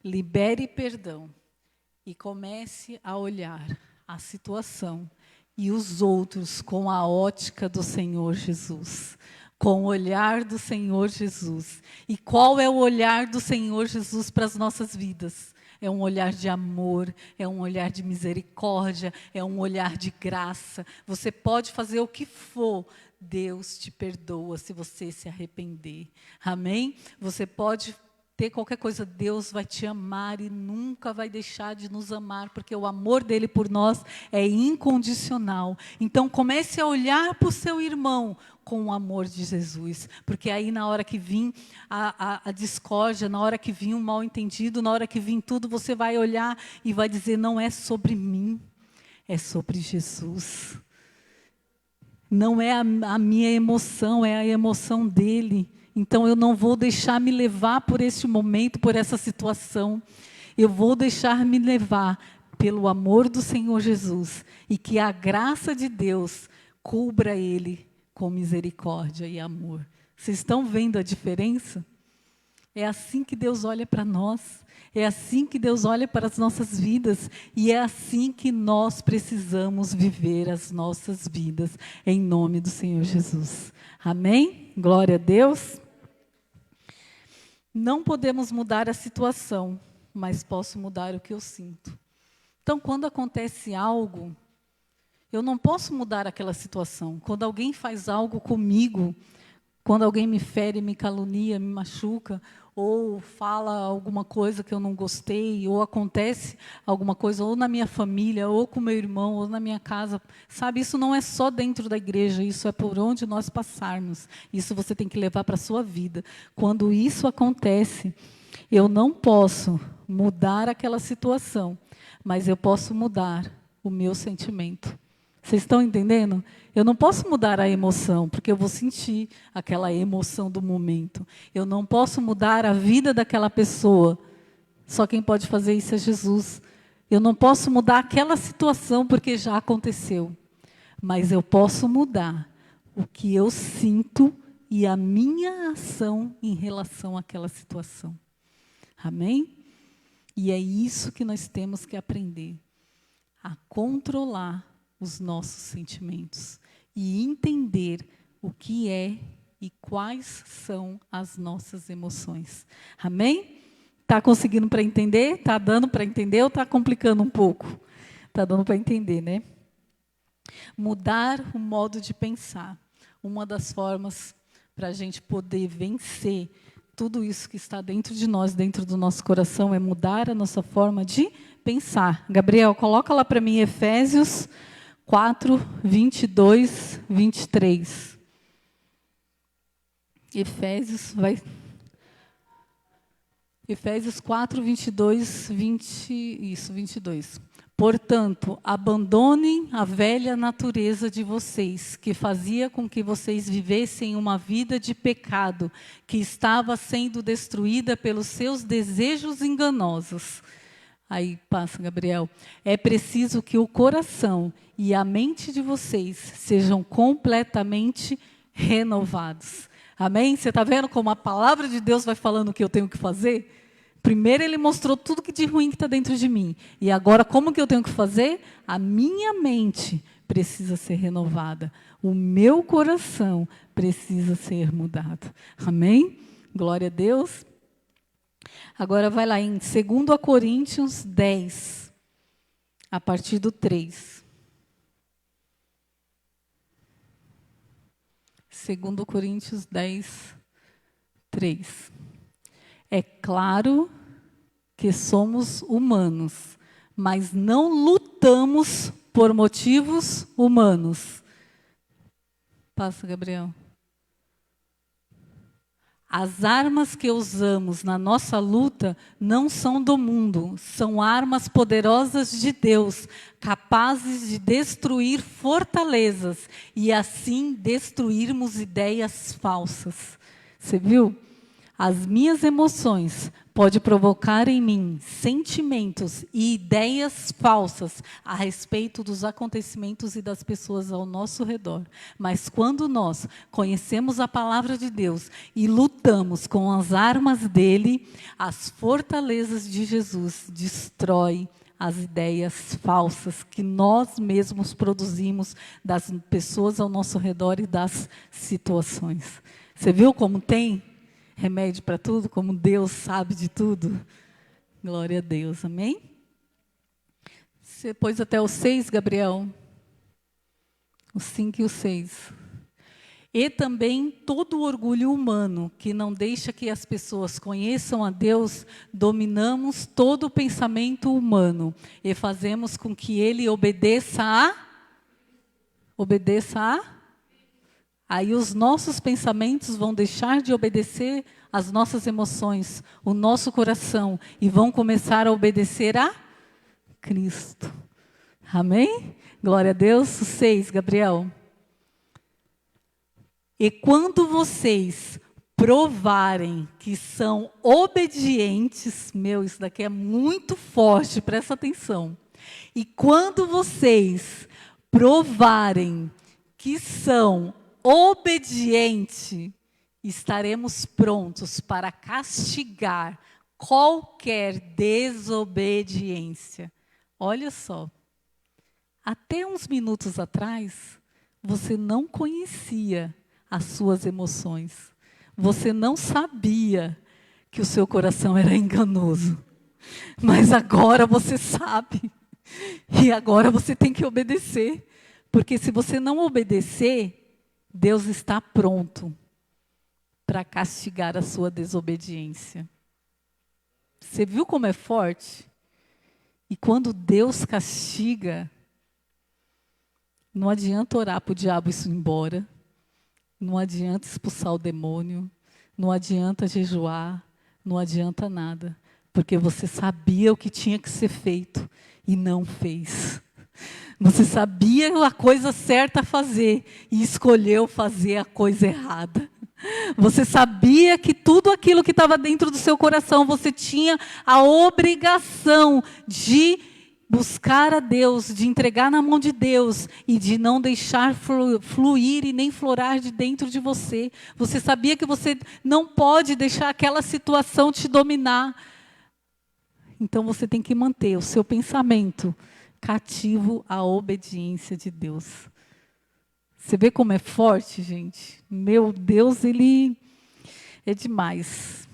Libere perdão. E comece a olhar a situação e os outros com a ótica do Senhor Jesus. Com o olhar do Senhor Jesus. E qual é o olhar do Senhor Jesus para as nossas vidas? é um olhar de amor, é um olhar de misericórdia, é um olhar de graça. Você pode fazer o que for, Deus te perdoa se você se arrepender. Amém? Você pode ter qualquer coisa, Deus vai te amar e nunca vai deixar de nos amar, porque o amor dele por nós é incondicional. Então comece a olhar para o seu irmão com o amor de Jesus, porque aí na hora que vir a discórdia, na hora que vir um mal entendido, na hora que vir tudo, você vai olhar e vai dizer, não é sobre mim, é sobre Jesus. Não é a minha emoção, é a emoção dele. Então, eu não vou deixar me levar por esse momento, por essa situação. Eu vou deixar me levar pelo amor do Senhor Jesus. E que a graça de Deus cubra ele com misericórdia e amor. Vocês estão vendo a diferença? É assim que Deus olha para nós. É assim que Deus olha para as nossas vidas. E é assim que nós precisamos viver as nossas vidas. Em nome do Senhor Jesus. Amém? Glória a Deus. Não podemos mudar a situação, mas posso mudar o que eu sinto. Então, quando acontece algo, eu não posso mudar aquela situação. Quando alguém faz algo comigo, quando alguém me fere, me calunia, me machuca, ou fala alguma coisa que eu não gostei, ou acontece alguma coisa, ou na minha família, ou com meu irmão, ou na minha casa, sabe, isso não é só dentro da igreja, isso é por onde nós passarmos. Isso você tem que levar para a sua vida. Quando isso acontece, eu não posso mudar aquela situação, mas eu posso mudar o meu sentimento. Vocês estão entendendo? Eu não posso mudar a emoção, porque eu vou sentir aquela emoção do momento. Eu não posso mudar a vida daquela pessoa. Só quem pode fazer isso é Jesus. Eu não posso mudar aquela situação, porque já aconteceu. Mas eu posso mudar o que eu sinto e a minha ação em relação àquela situação. Amém? E é isso que nós temos que aprender. A controlar os nossos sentimentos e entender o que é e quais são as nossas emoções. Amém? Está conseguindo para entender? Está dando para entender ou está complicando um pouco? Está dando para entender, né? Mudar o modo de pensar. Uma das formas para a gente poder vencer tudo isso que está dentro de nós, dentro do nosso coração, é mudar a nossa forma de pensar. Gabriel, coloca lá para mim Efésios 4, 22, 23. Efésios 4, 22, 22. Portanto, abandonem a velha natureza de vocês, que fazia com que vocês vivessem uma vida de pecado, que estava sendo destruída pelos seus desejos enganosos. Aí passa, Gabriel. É preciso que o coração e a mente de vocês sejam completamente renovados. Amém? Você está vendo como a palavra de Deus vai falando o que eu tenho que fazer? Primeiro ele mostrou tudo que de ruim que está dentro de mim. E agora como que eu tenho que fazer? A minha mente precisa ser renovada. O meu coração precisa ser mudado. Amém? Glória a Deus. Agora vai lá em 2 Coríntios 10, a partir do 3. 2 Coríntios 10, 3. É claro que somos humanos, mas não lutamos por motivos humanos. Passa, Gabriel. As armas que usamos na nossa luta não são do mundo, são armas poderosas de Deus, capazes de destruir fortalezas e assim destruirmos ideias falsas. Você viu? As minhas emoções podem provocar em mim sentimentos e ideias falsas a respeito dos acontecimentos e das pessoas ao nosso redor. Mas quando nós conhecemos a palavra de Deus e lutamos com as armas dele, as fortalezas de Jesus destroem as ideias falsas que nós mesmos produzimos das pessoas ao nosso redor e das situações. Você viu como tem remédio para tudo, como Deus sabe de tudo? Glória a Deus, amém? Você pôs até o 6, Gabriel? O 5 e o 6. E também todo o orgulho humano, que não deixa que as pessoas conheçam a Deus, dominamos todo o pensamento humano e fazemos com que ele obedeça a. Aí os nossos pensamentos vão deixar de obedecer às nossas emoções, o nosso coração, e vão começar a obedecer a Cristo. Amém? Glória a Deus. O 6, Gabriel. E quando vocês provarem que são obedientes, isso daqui é muito forte, presta atenção. E quando vocês provarem que são obedientes, estaremos prontos para castigar qualquer desobediência. Olha só, até uns minutos atrás, você não conhecia as suas emoções. Você não sabia que o seu coração era enganoso. Mas agora você sabe. E agora você tem que obedecer. Porque se você não obedecer, Deus está pronto para castigar a sua desobediência. Você viu como é forte? E quando Deus castiga, não adianta orar para o diabo isso ir embora. Não adianta expulsar o demônio, não adianta jejuar, não adianta nada, porque você sabia o que tinha que ser feito e não fez. Você sabia a coisa certa a fazer e escolheu fazer a coisa errada. Você sabia que tudo aquilo que estava dentro do seu coração, você tinha a obrigação de buscar a Deus, de entregar na mão de Deus e de não deixar fluir e nem florar de dentro de você. Você sabia que você não pode deixar aquela situação te dominar. Então você tem que manter o seu pensamento cativo à obediência de Deus. Você vê como é forte, gente? Meu Deus, ele é demais.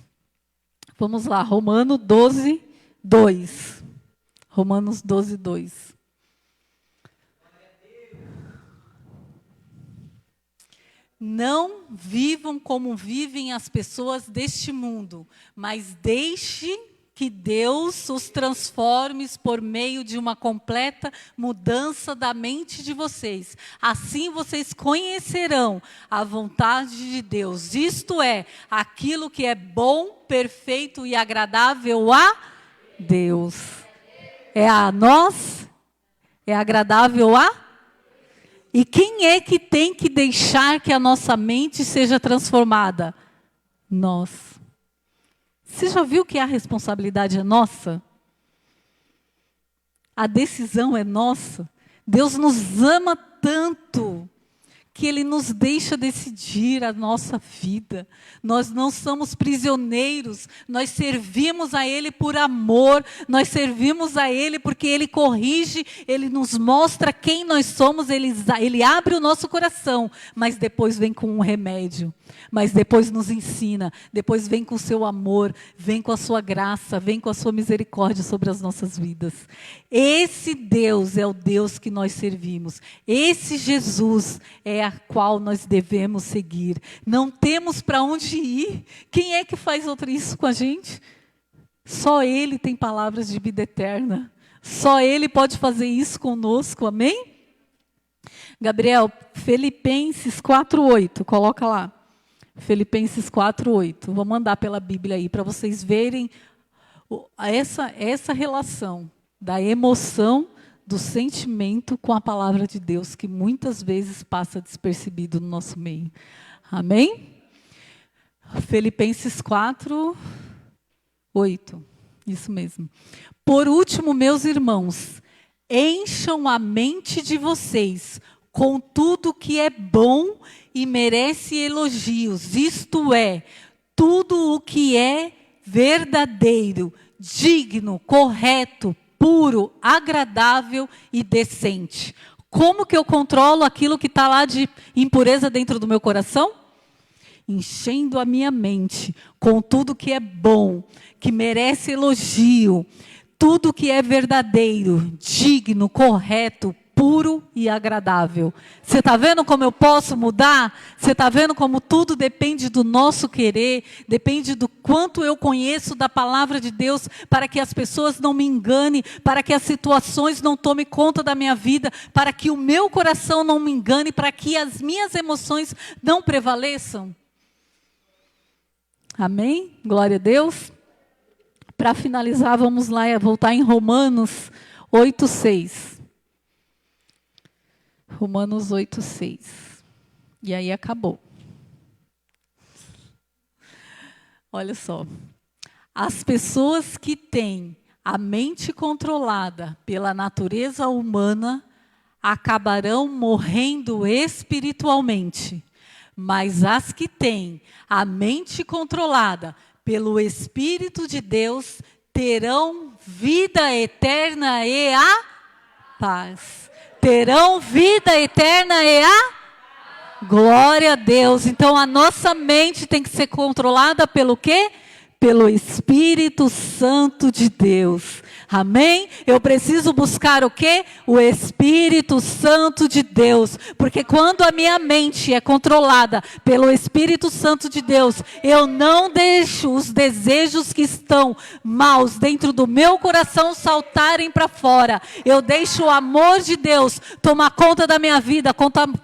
Vamos lá, Romanos 12, 2. Romanos 12, 2. Não vivam como vivem as pessoas deste mundo, mas deixe que Deus os transforme por meio de uma completa mudança da mente de vocês. Assim vocês conhecerão a vontade de Deus. Isto é, aquilo que é bom, perfeito e agradável a Deus. É a nós? É agradável a? E quem é que tem que deixar que a nossa mente seja transformada? Nós. Você já viu que a responsabilidade é nossa? A decisão é nossa. Deus nos ama tanto que Ele nos deixa decidir a nossa vida. Nós não somos prisioneiros, nós servimos a Ele por amor, nós servimos a Ele porque Ele corrige, Ele nos mostra quem nós somos, Ele abre o nosso coração, mas depois vem com um remédio, mas depois nos ensina, depois vem com o seu amor, vem com a sua graça, vem com a sua misericórdia sobre as nossas vidas. Esse Deus é o Deus que nós servimos, esse Jesus é a qual nós devemos seguir. Não temos para onde ir. Quem é que faz isso com a gente? Só Ele tem palavras de vida eterna. Só Ele pode fazer isso conosco, amém? Gabriel, Filipenses 4:8, coloca lá. Filipenses 4:8. Vou mandar pela Bíblia aí para vocês verem essa relação da emoção, do sentimento com a palavra de Deus, que muitas vezes passa despercebido no nosso meio. Amém? Filipenses 4:8. Isso mesmo. Por último, meus irmãos, encham a mente de vocês com tudo que é bom e merece elogios. Isto é, tudo o que é verdadeiro, digno, correto, puro, agradável e decente. Como que eu controlo aquilo que está lá de impureza dentro do meu coração? enchendo a minha mente com tudo que é bom, que merece elogio, tudo que é verdadeiro, digno, correto, puro e agradável. Você está vendo como eu posso mudar? Você está vendo como tudo depende do nosso querer, depende do quanto eu conheço da palavra de Deus, para que as pessoas não me enganem, para que as situações não tomem conta da minha vida, para que o meu coração não me engane, para que as minhas emoções não prevaleçam. Amém? Glória a Deus. Para finalizar, vamos lá voltar em Romanos 8:6. Romanos 8:6. E aí acabou. Olha só. As pessoas que têm a mente controlada pela natureza humana acabarão morrendo espiritualmente. Mas as que têm a mente controlada pelo Espírito de Deus terão vida eterna e a paz. Terão vida eterna e a glória a Deus. Então a nossa mente tem que ser controlada pelo quê? Pelo Espírito Santo de Deus. Amém? Eu preciso buscar o quê? O Espírito Santo de Deus. Porque quando a minha mente é controlada pelo Espírito Santo de Deus, eu não deixo os desejos que estão maus dentro do meu coração saltarem para fora. Eu deixo o amor de Deus tomar conta da minha vida,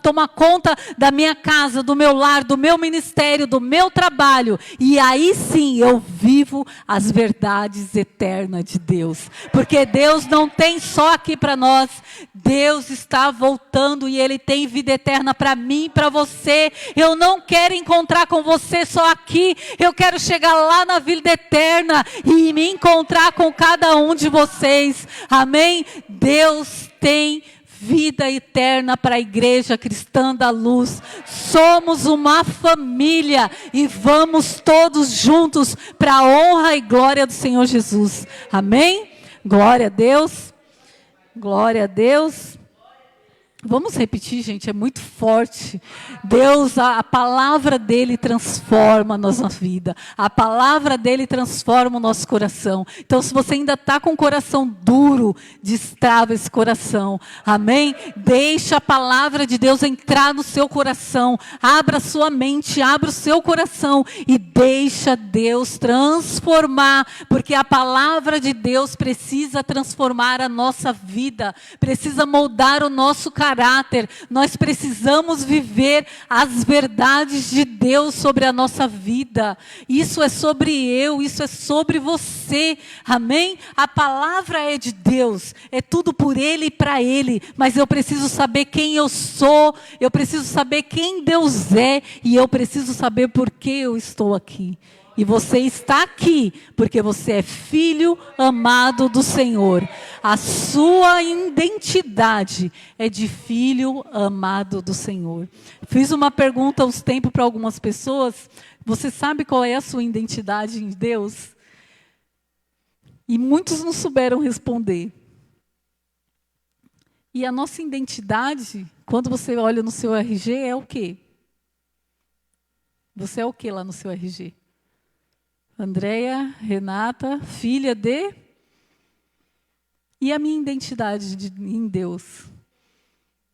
tomar conta da minha casa, do meu lar, do meu ministério, do meu trabalho. E aí sim eu vivo as verdades eternas de Deus. Porque Deus não tem só aqui para nós. Deus está voltando e Ele tem vida eterna para mim e para você. Eu não quero encontrar com você só aqui. Eu quero chegar lá na vida eterna e me encontrar com cada um de vocês. Amém? Deus tem vida eterna para a Igreja Cristã da Luz. Somos uma família e vamos todos juntos para a honra e glória do Senhor Jesus. Amém? Glória a Deus. Glória a Deus. Vamos repetir, gente, é muito forte. Deus, a palavra dele transforma a nossa vida. A palavra dele transforma o nosso coração. Então, se você ainda está com o coração duro, destrava esse coração. Amém? Deixa a palavra de Deus entrar no seu coração. Abra a sua mente, abra o seu coração e deixa Deus transformar. Porque a palavra de Deus precisa transformar a nossa vida. Precisa moldar o nosso caráter. Nós precisamos viver as verdades de Deus sobre a nossa vida. Isso é sobre eu, isso é sobre você. Amém? A palavra é de Deus, é tudo por Ele e para Ele. Mas eu preciso saber quem eu sou, eu preciso saber quem Deus é e eu preciso saber por que eu estou aqui. E você está aqui porque você é filho amado do Senhor. A sua identidade é de filho amado do Senhor. Fiz uma pergunta há uns tempos para algumas pessoas. Você sabe qual é a sua identidade em Deus? E muitos não souberam responder. E a nossa identidade, quando você olha no seu RG, é o quê? Você é o quê lá no seu RG? Andréia, Renata, filha de... E a minha identidade em Deus?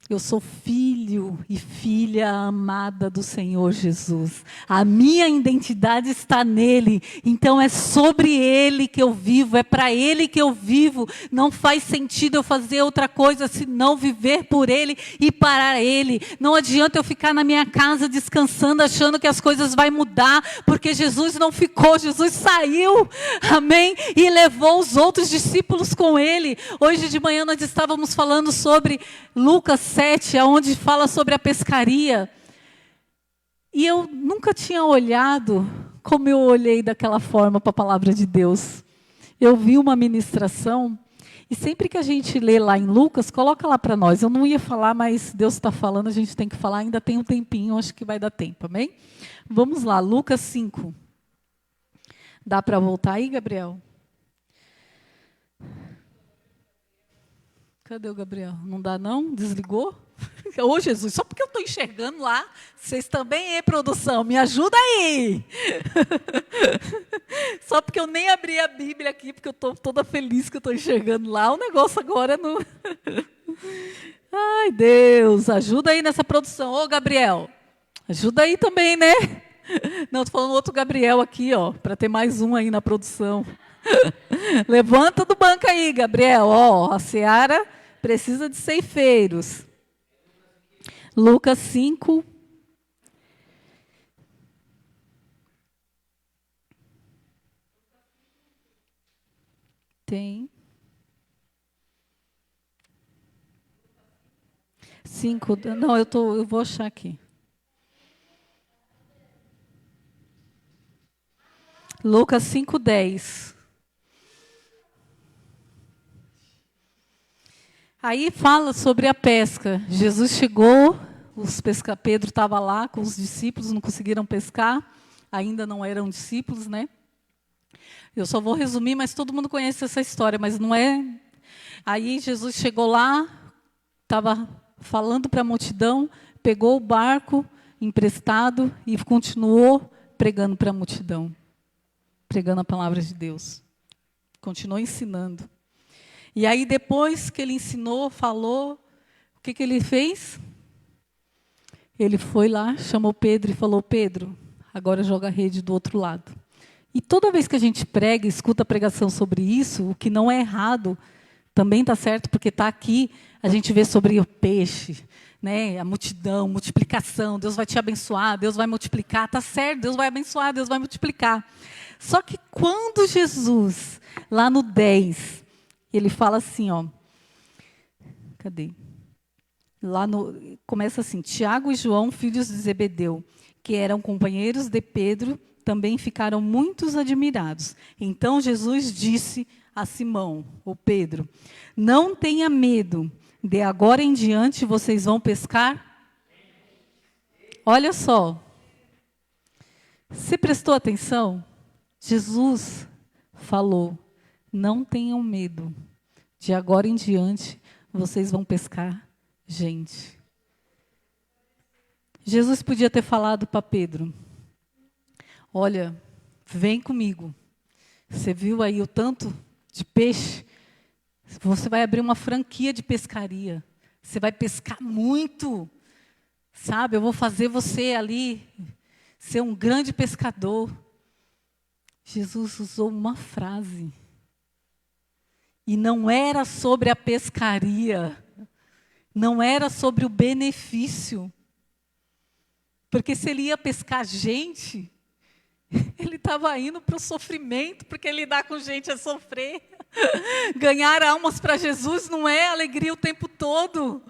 Eu sou filho e filha amada do Senhor Jesus. A minha identidade está nele. Então é sobre ele que eu vivo, é para ele que eu vivo. Não faz sentido eu fazer outra coisa senão viver por ele e para ele. Não adianta eu ficar na minha casa descansando, achando que as coisas vão mudar, porque Jesus não ficou, Jesus saiu. Amém? E levou os outros discípulos com ele. Hoje de manhã nós estávamos falando sobre Lucas 7, onde fala sobre a pescaria. E eu nunca tinha olhado como eu olhei daquela forma para a palavra de Deus. Eu vi uma ministração, e sempre que a gente lê lá em Lucas, coloca lá para nós. Eu não ia falar, mas Deus está falando, a gente tem que falar, ainda tem um tempinho, acho que vai dar tempo, amém? Vamos lá, Lucas 5. Dá para voltar aí, Gabriel? Cadê o Gabriel? Não dá não? Desligou? Ô, Jesus, só porque eu estou enxergando lá, vocês também, produção, me ajuda aí. Só porque eu nem abri a Bíblia aqui, porque eu estou toda feliz que eu estou enxergando lá, o negócio agora não... Ai, Deus, ajuda aí nessa produção. Ô, Gabriel, ajuda aí também, né? Não, estou falando outro Gabriel aqui, ó, para ter mais um aí na produção. Levanta do banco aí, Gabriel. Ó, a Seara precisa de ceifeiros. Lucas 5. Tem. 5. Não, eu vou achar aqui. Lucas 5:10. Aí fala sobre a pesca. Jesus chegou, Pedro estava lá com os discípulos, não conseguiram pescar, ainda não eram discípulos, né? Eu só vou resumir, mas todo mundo conhece essa história, mas não é. Aí Jesus chegou lá, estava falando para a multidão, pegou o barco emprestado e continuou pregando para a multidão, pregando a palavra de Deus. Continuou ensinando. E aí, depois que ele ensinou, falou, o que ele fez? Ele foi lá, chamou Pedro e falou, Pedro, agora joga a rede do outro lado. E toda vez que a gente prega, escuta a pregação sobre isso, o que não é errado, também está certo, porque está aqui, a gente vê sobre o peixe, né, a multidão, multiplicação, Deus vai te abençoar, Deus vai multiplicar, está certo, Deus vai abençoar, Deus vai multiplicar. Só que quando Jesus, lá no 10, ele fala assim, ó, cadê? Começa assim, Tiago e João, filhos de Zebedeu, que eram companheiros de Pedro, também ficaram muitos admirados. Então Jesus disse a Simão, o Pedro, não tenha medo, de agora em diante vocês vão pescar? Olha só, você prestou atenção? Jesus falou, não tenham medo, de agora em diante vocês vão pescar gente. Jesus podia ter falado para Pedro, olha, vem comigo, você viu aí o tanto de peixe? Você vai abrir uma franquia de pescaria, você vai pescar muito, sabe? Eu vou fazer você ali ser um grande pescador. Jesus usou uma frase. E não era sobre a pescaria. Não era sobre o benefício. Porque se ele ia pescar gente, ele estava indo para o sofrimento, porque lidar com gente é sofrer. Ganhar almas para Jesus não é alegria o tempo todo.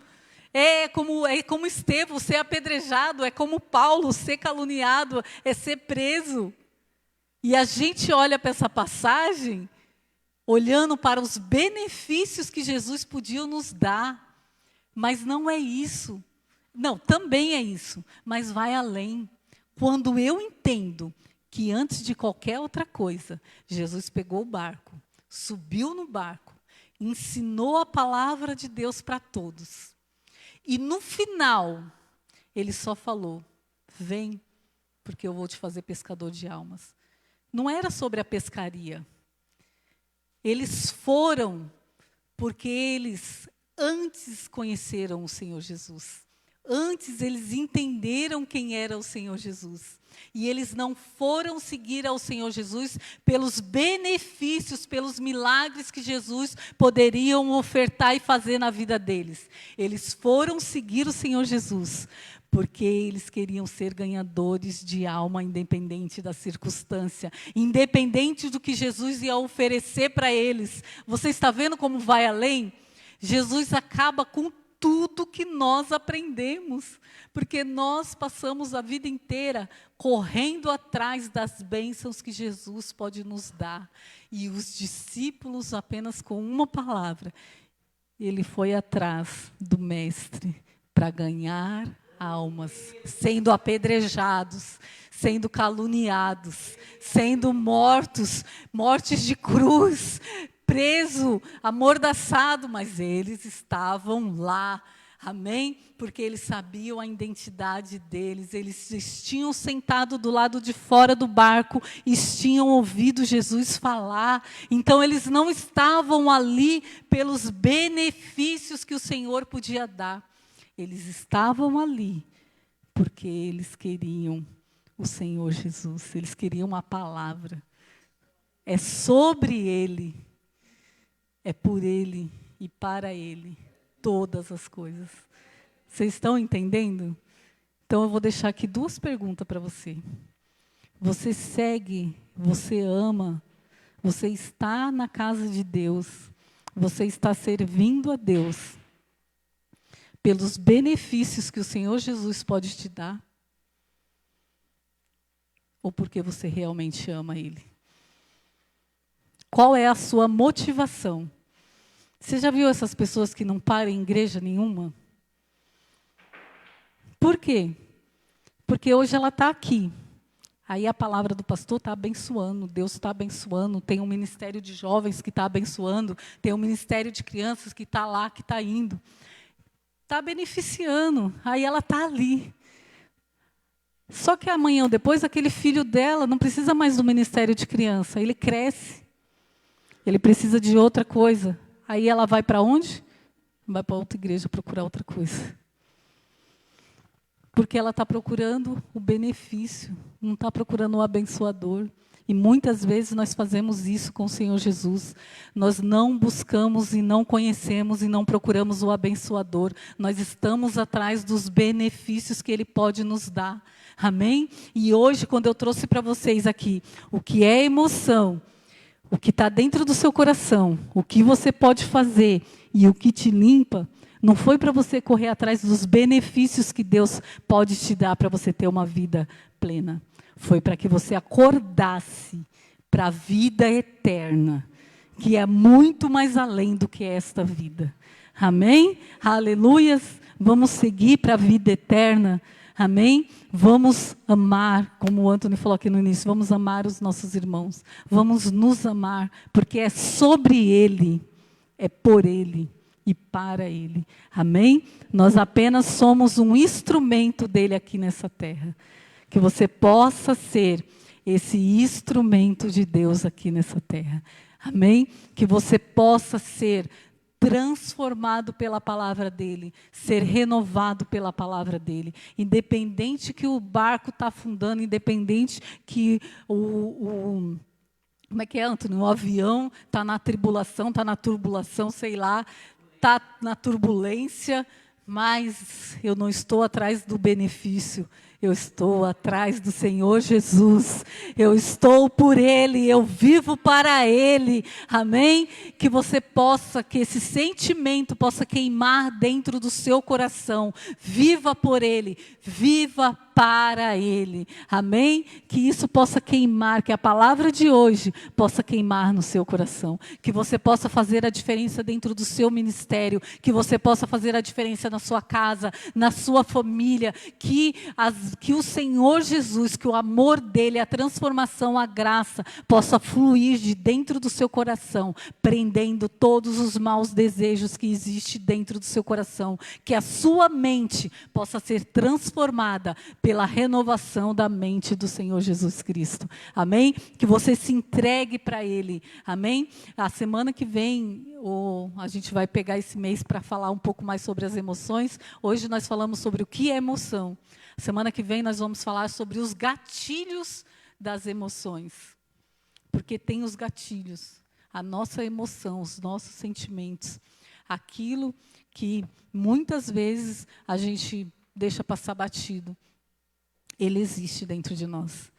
É como Estevão ser apedrejado, é como Paulo ser caluniado, é ser preso. E a gente olha para essa passagem, olhando para os benefícios que Jesus podia nos dar. Mas não é isso. Não, também é isso, mas vai além. Quando eu entendo que antes de qualquer outra coisa, Jesus pegou o barco, subiu no barco, ensinou a palavra de Deus para todos. E no final, ele só falou, vem, porque eu vou te fazer pescador de almas. Não era sobre a pescaria. Eles foram porque eles antes conheceram o Senhor Jesus. Antes eles entenderam quem era o Senhor Jesus. E eles não foram seguir ao Senhor Jesus pelos benefícios, pelos milagres que Jesus poderiam ofertar e fazer na vida deles. Eles foram seguir o Senhor Jesus porque eles queriam ser ganhadores de alma, independente da circunstância, independente do que Jesus ia oferecer para eles. Você está vendo como vai além? Jesus acaba com tudo que nós aprendemos, porque nós passamos a vida inteira correndo atrás das bênçãos que Jesus pode nos dar. E os discípulos, apenas com uma palavra, ele foi atrás do Mestre para ganhar almas, sendo apedrejados, sendo caluniados, sendo mortos, mortes de cruz, preso, amordaçado, mas eles estavam lá, Amém? Porque eles sabiam a identidade deles, eles tinham sentado do lado de fora do barco e tinham ouvido Jesus falar. Então, eles não estavam ali pelos benefícios que o Senhor podia dar. Eles estavam ali porque eles queriam o Senhor Jesus, eles queriam a palavra. É sobre Ele, é por Ele e para Ele, todas as coisas. Vocês estão entendendo? Então eu vou deixar aqui 2 perguntas para você. Você segue, você ama, você está na casa de Deus, você está servindo a Deus pelos benefícios que o Senhor Jesus pode te dar? Ou porque você realmente ama Ele? Qual é a sua motivação? Você já viu essas pessoas que não param em igreja nenhuma? Por quê? Porque hoje ela está aqui. Aí a palavra do pastor está abençoando, Deus está abençoando, tem um ministério de jovens que está abençoando, tem um ministério de crianças que está lá, que está indo. Está beneficiando, aí ela está ali. Só que amanhã ou depois, aquele filho dela não precisa mais do ministério de criança, ele cresce. Ele precisa de outra coisa. Aí ela vai para onde? Vai para outra igreja procurar outra coisa. Porque ela está procurando o benefício, não está procurando o abençoador. E muitas vezes nós fazemos isso com o Senhor Jesus. Nós não buscamos e não conhecemos e não procuramos o abençoador. Nós estamos atrás dos benefícios que Ele pode nos dar. Amém? E hoje, quando eu trouxe para vocês aqui o que é emoção, o que está dentro do seu coração, o que você pode fazer e o que te limpa, não foi para você correr atrás dos benefícios que Deus pode te dar para você ter uma vida plena. Foi para que você acordasse para a vida eterna, que é muito mais além do que esta vida. Amém? Aleluias. Vamos seguir para a vida eterna. Amém? Vamos amar, como o Antônio falou aqui no início, vamos amar os nossos irmãos. Vamos nos amar, porque é sobre Ele, é por Ele e para Ele. Amém? Nós apenas somos um instrumento dEle aqui nessa terra. Que você possa ser esse instrumento de Deus aqui nessa terra. Amém? Que você possa ser transformado pela palavra dEle, ser renovado pela palavra dEle. Independente que o barco está afundando, independente que como é que é, Antônio? O avião está na tribulação, está na turbulação, sei lá, está na turbulência, mas eu não estou atrás do benefício. Eu estou atrás do Senhor Jesus, eu estou por Ele, eu vivo para Ele, amém? Que você possa, que esse sentimento possa queimar dentro do seu coração, viva por Ele, viva para Ele, amém? Que isso possa queimar, que a palavra de hoje possa queimar no seu coração, que você possa fazer a diferença dentro do seu ministério, que você possa fazer a diferença na sua casa, na sua família, que o Senhor Jesus, que o amor dEle, a transformação, a graça, possa fluir de dentro do seu coração, prendendo todos os maus desejos que existem dentro do seu coração, que a sua mente possa ser transformada pela renovação da mente do Senhor Jesus Cristo. Amém? Que você se entregue para Ele. Amém? A semana que vem, a gente vai pegar esse mês para falar um pouco mais sobre as emoções. Hoje nós falamos sobre o que é emoção. Semana que vem nós vamos falar sobre os gatilhos das emoções. Porque tem os gatilhos, a nossa emoção, os nossos sentimentos. Aquilo que muitas vezes a gente deixa passar batido. Ele existe dentro de nós.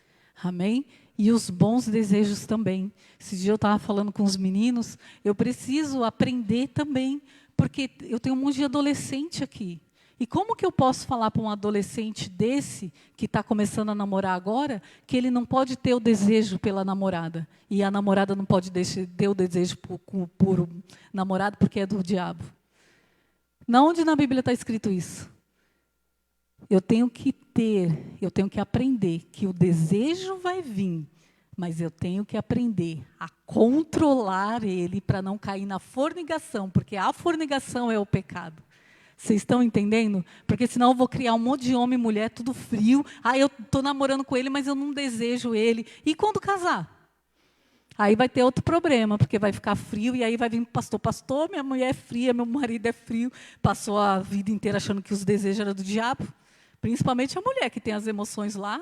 Amém? E os bons desejos também. Esse dia eu estava falando com os meninos, eu preciso aprender também, porque eu tenho um monte de adolescente aqui. E como que eu posso falar para um adolescente desse, que está começando a namorar agora, que ele não pode ter o desejo pela namorada, e a namorada não pode ter o desejo por namorado porque é do diabo? Onde na Bíblia está escrito isso? Eu tenho que aprender que o desejo vai vir, mas eu tenho que aprender a controlar ele para não cair na fornicação, porque a fornicação é o pecado. Vocês estão entendendo? Porque senão eu vou criar um monte de homem e mulher, tudo frio. Ah, eu estou namorando com ele, mas eu não desejo ele. E quando casar? Aí vai ter outro problema, porque vai ficar frio, e aí vai vir o pastor. Pastor, minha mulher é fria, meu marido é frio. Passou a vida inteira achando que os desejos eram do diabo. Principalmente a mulher, que tem as emoções lá.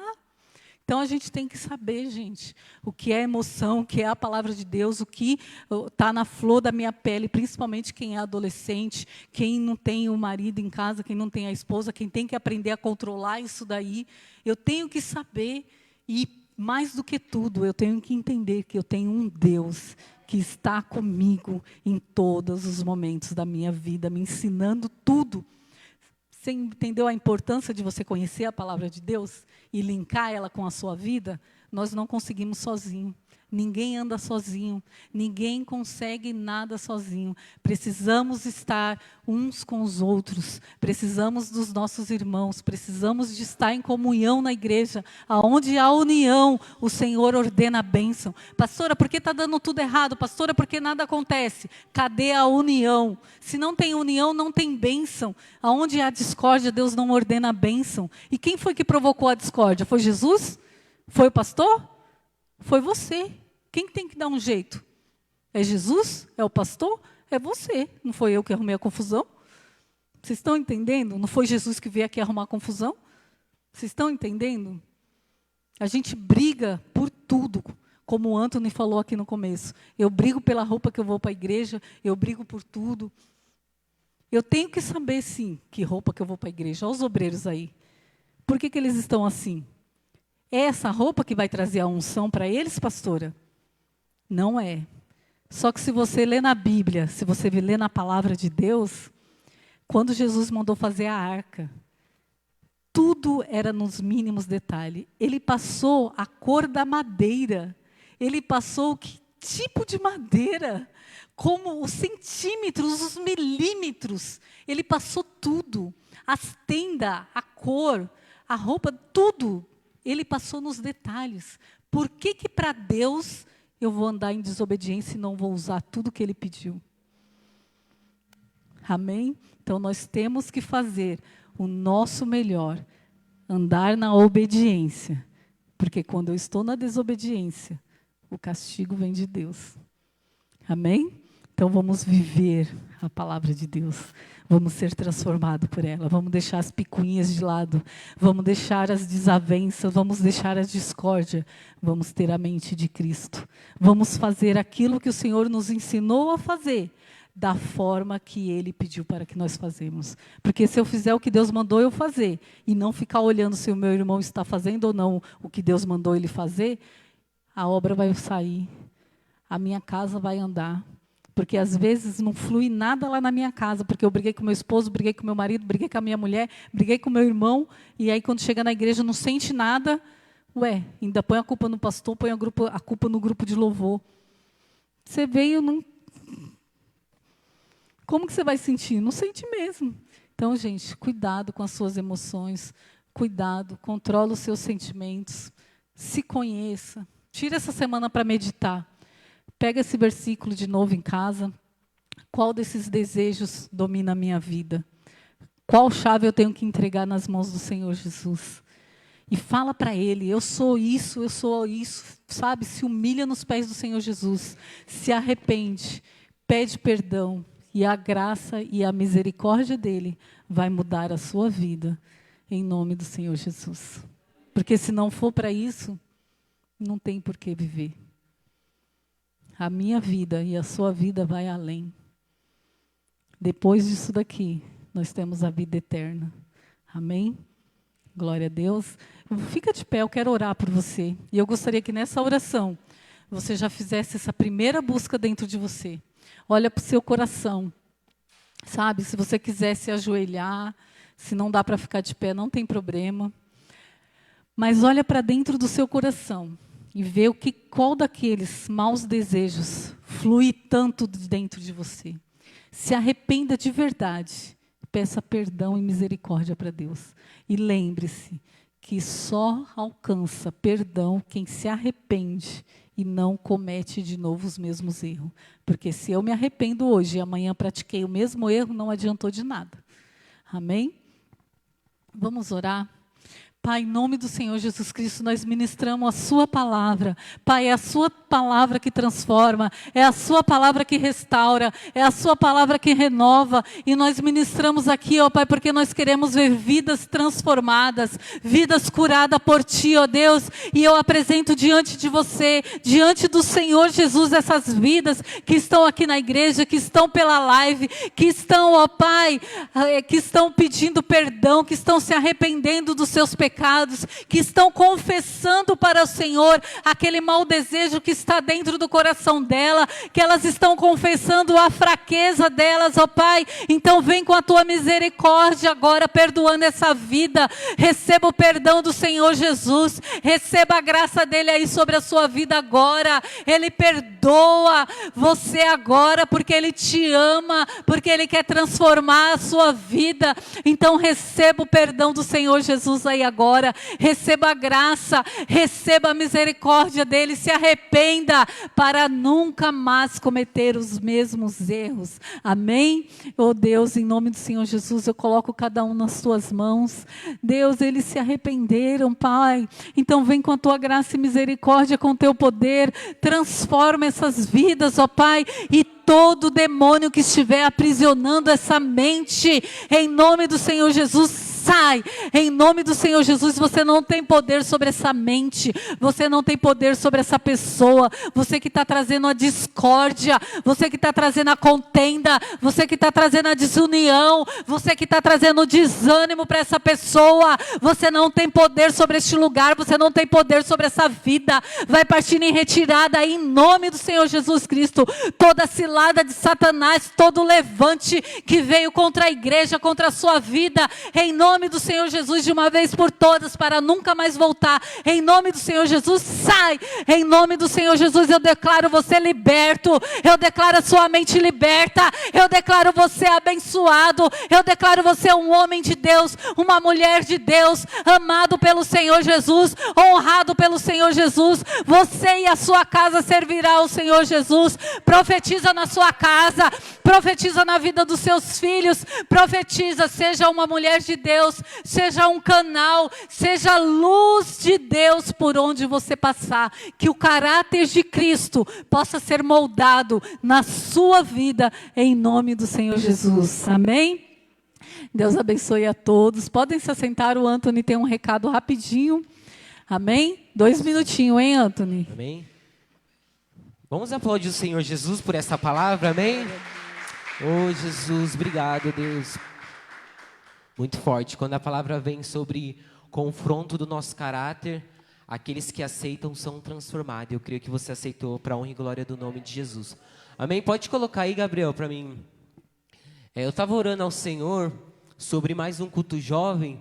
Então, a gente tem que saber, gente, o que é emoção, o que é a palavra de Deus, o que está na flor da minha pele, principalmente quem é adolescente, quem não tem o marido em casa, quem não tem a esposa, quem tem que aprender a controlar isso daí. Eu tenho que saber, e mais do que tudo, eu tenho que entender que eu tenho um Deus que está comigo em todos os momentos da minha vida, me ensinando tudo. Você entendeu a importância de você conhecer a palavra de Deus e linkar ela com a sua vida? Nós não conseguimos sozinho. Ninguém anda sozinho. Ninguém consegue nada sozinho. Precisamos estar uns com os outros. Precisamos dos nossos irmãos. Precisamos de estar em comunhão na igreja. Aonde há união, o Senhor ordena a bênção. Pastora, por que está dando tudo errado? Pastora, por que nada acontece? Cadê a união? Se não tem união, não tem bênção. Aonde há discórdia, Deus não ordena a bênção. E quem foi que provocou a discórdia? Foi Jesus? Foi o pastor? Foi você. Quem tem que dar um jeito? É Jesus? É o pastor? É você. Não foi eu que arrumei a confusão? Vocês estão entendendo? Não foi Jesus que veio aqui arrumar confusão? Vocês estão entendendo? A gente briga por tudo, como o Anthony falou aqui no começo. Eu brigo pela roupa que eu vou para a igreja, eu brigo por tudo. Eu tenho que saber, sim, que roupa que eu vou para a igreja. Olha os obreiros aí. Por que eles estão assim? É essa roupa que vai trazer a unção para eles, pastora? Não é. Só que se você lê na Bíblia, se você lê na palavra de Deus, quando Jesus mandou fazer a arca, tudo era nos mínimos detalhes. Ele passou a cor da madeira. Ele passou que tipo de madeira, como os centímetros, os milímetros. Ele passou tudo. As tendas, a cor, a roupa, tudo. Ele passou nos detalhes. Por que para Deus eu vou andar em desobediência e não vou usar tudo que Ele pediu? Amém? Então, nós temos que fazer o nosso melhor, andar na obediência. Porque quando eu estou na desobediência, o castigo vem de Deus. Amém? Então, vamos viver a palavra de Deus. Vamos ser transformados por ela. Vamos deixar as picuinhas de lado. Vamos deixar as desavenças. Vamos deixar a discórdia. Vamos ter a mente de Cristo. Vamos fazer aquilo que o Senhor nos ensinou a fazer, da forma que Ele pediu para que nós fazemos. Porque se eu fizer o que Deus mandou eu fazer, e não ficar olhando se o meu irmão está fazendo ou não o que Deus mandou ele fazer, a obra vai sair. A minha casa vai andar. Porque às vezes não flui nada lá na minha casa, porque eu briguei com meu esposo, briguei com meu marido, briguei com a minha mulher, briguei com meu irmão, e aí quando chega na igreja não sente nada, ainda põe a culpa no pastor, põe a culpa no grupo de louvor. Você veio, não... Como que você vai sentir? Não sente mesmo. Então, gente, cuidado com as suas emoções, cuidado, controla os seus sentimentos, se conheça. Tira essa semana para meditar. Pega esse versículo de novo em casa. Qual desses desejos domina a minha vida? Qual chave eu tenho que entregar nas mãos do Senhor Jesus? E fala para Ele, eu sou isso, sabe? Se humilha nos pés do Senhor Jesus. Se arrepende, pede perdão. E a graça e a misericórdia dEle vai mudar a sua vida. Em nome do Senhor Jesus. Porque se não for para isso, não tem por que viver. A minha vida e a sua vida vai além. Depois disso daqui, nós temos a vida eterna. Amém? Glória a Deus. Fica de pé, eu quero orar por você. E eu gostaria que nessa oração, você já fizesse essa primeira busca dentro de você. Olha para o seu coração. Sabe, se você quiser se ajoelhar, se não dá para ficar de pé, não tem problema. Mas olha para dentro do seu coração. E vê qual daqueles maus desejos flui tanto de dentro de você. Se arrependa de verdade. Peça perdão e misericórdia para Deus. E lembre-se que só alcança perdão quem se arrepende e não comete de novo os mesmos erros. Porque se eu me arrependo hoje e amanhã pratiquei o mesmo erro, não adiantou de nada. Amém? Vamos orar? Pai, em nome do Senhor Jesus Cristo, nós ministramos a sua palavra. Pai, é a sua palavra que transforma, é a sua palavra que restaura, é a sua palavra que renova. E nós ministramos aqui, ó Pai, porque nós queremos ver vidas transformadas, vidas curadas por Ti, ó Deus. E eu apresento diante de você, diante do Senhor Jesus, essas vidas que estão aqui na igreja, que estão pela live, que estão, ó Pai, que estão pedindo perdão, que estão se arrependendo dos seus pecados, que estão confessando para o Senhor aquele mau desejo que está dentro do coração dela, que elas estão confessando a fraqueza delas, ó Pai. Então vem com a tua misericórdia agora, perdoando essa vida. Receba o perdão do Senhor Jesus, receba a graça dele aí sobre a sua vida agora. Ele perdoa você agora, porque ele te ama, porque ele quer transformar a sua vida. Então receba o perdão do Senhor Jesus aí agora. Receba a graça, receba a misericórdia dele, se arrependa para nunca mais cometer os mesmos erros. Amém? Oh Deus, em nome do Senhor Jesus, eu coloco cada um nas tuas mãos. Deus, eles se arrependeram, Pai. Então vem com a tua graça e misericórdia, com o teu poder, transforma essas vidas, ó Pai, e todo demônio que estiver aprisionando essa mente, em nome do Senhor Jesus, sai, em nome do Senhor Jesus. Você não tem poder sobre essa mente, você não tem poder sobre essa pessoa, você que está trazendo a discórdia, você que está trazendo a contenda, você que está trazendo a desunião, você que está trazendo o desânimo para essa pessoa, você não tem poder sobre este lugar, você não tem poder sobre essa vida. Vai partir em retirada em nome do Senhor Jesus Cristo, toda cilada de Satanás, todo levante que veio contra a igreja, contra a sua vida, em nome do Senhor Jesus, de uma vez por todas, para nunca mais voltar. Em nome do Senhor Jesus, sai. Em nome do Senhor Jesus, eu declaro você liberto, eu declaro a sua mente liberta, eu declaro você abençoado, eu declaro você um homem de Deus, uma mulher de Deus, amado pelo Senhor Jesus, honrado pelo Senhor Jesus. Você e a sua casa servirá ao Senhor Jesus. Profetiza na sua casa, profetiza na vida dos seus filhos, profetiza, seja uma mulher de Deus, seja um canal, seja luz de Deus por onde você passar, que o caráter de Cristo possa ser moldado na sua vida, em nome do Senhor Jesus. Amém? Deus abençoe a todos. Podem se assentar, o Anthony tem um recado rapidinho. Amém? 2 minutinhos, hein, Anthony? Amém? Vamos aplaudir o Senhor Jesus por essa palavra, amém? Oh, Jesus, obrigado, Deus. Muito forte. Quando a palavra vem sobre confronto do nosso caráter, aqueles que aceitam são transformados. Eu creio que você aceitou para a honra e glória do nome de Jesus. Amém? Pode colocar aí, Gabriel, para mim. Eu estava orando ao Senhor sobre mais um culto jovem,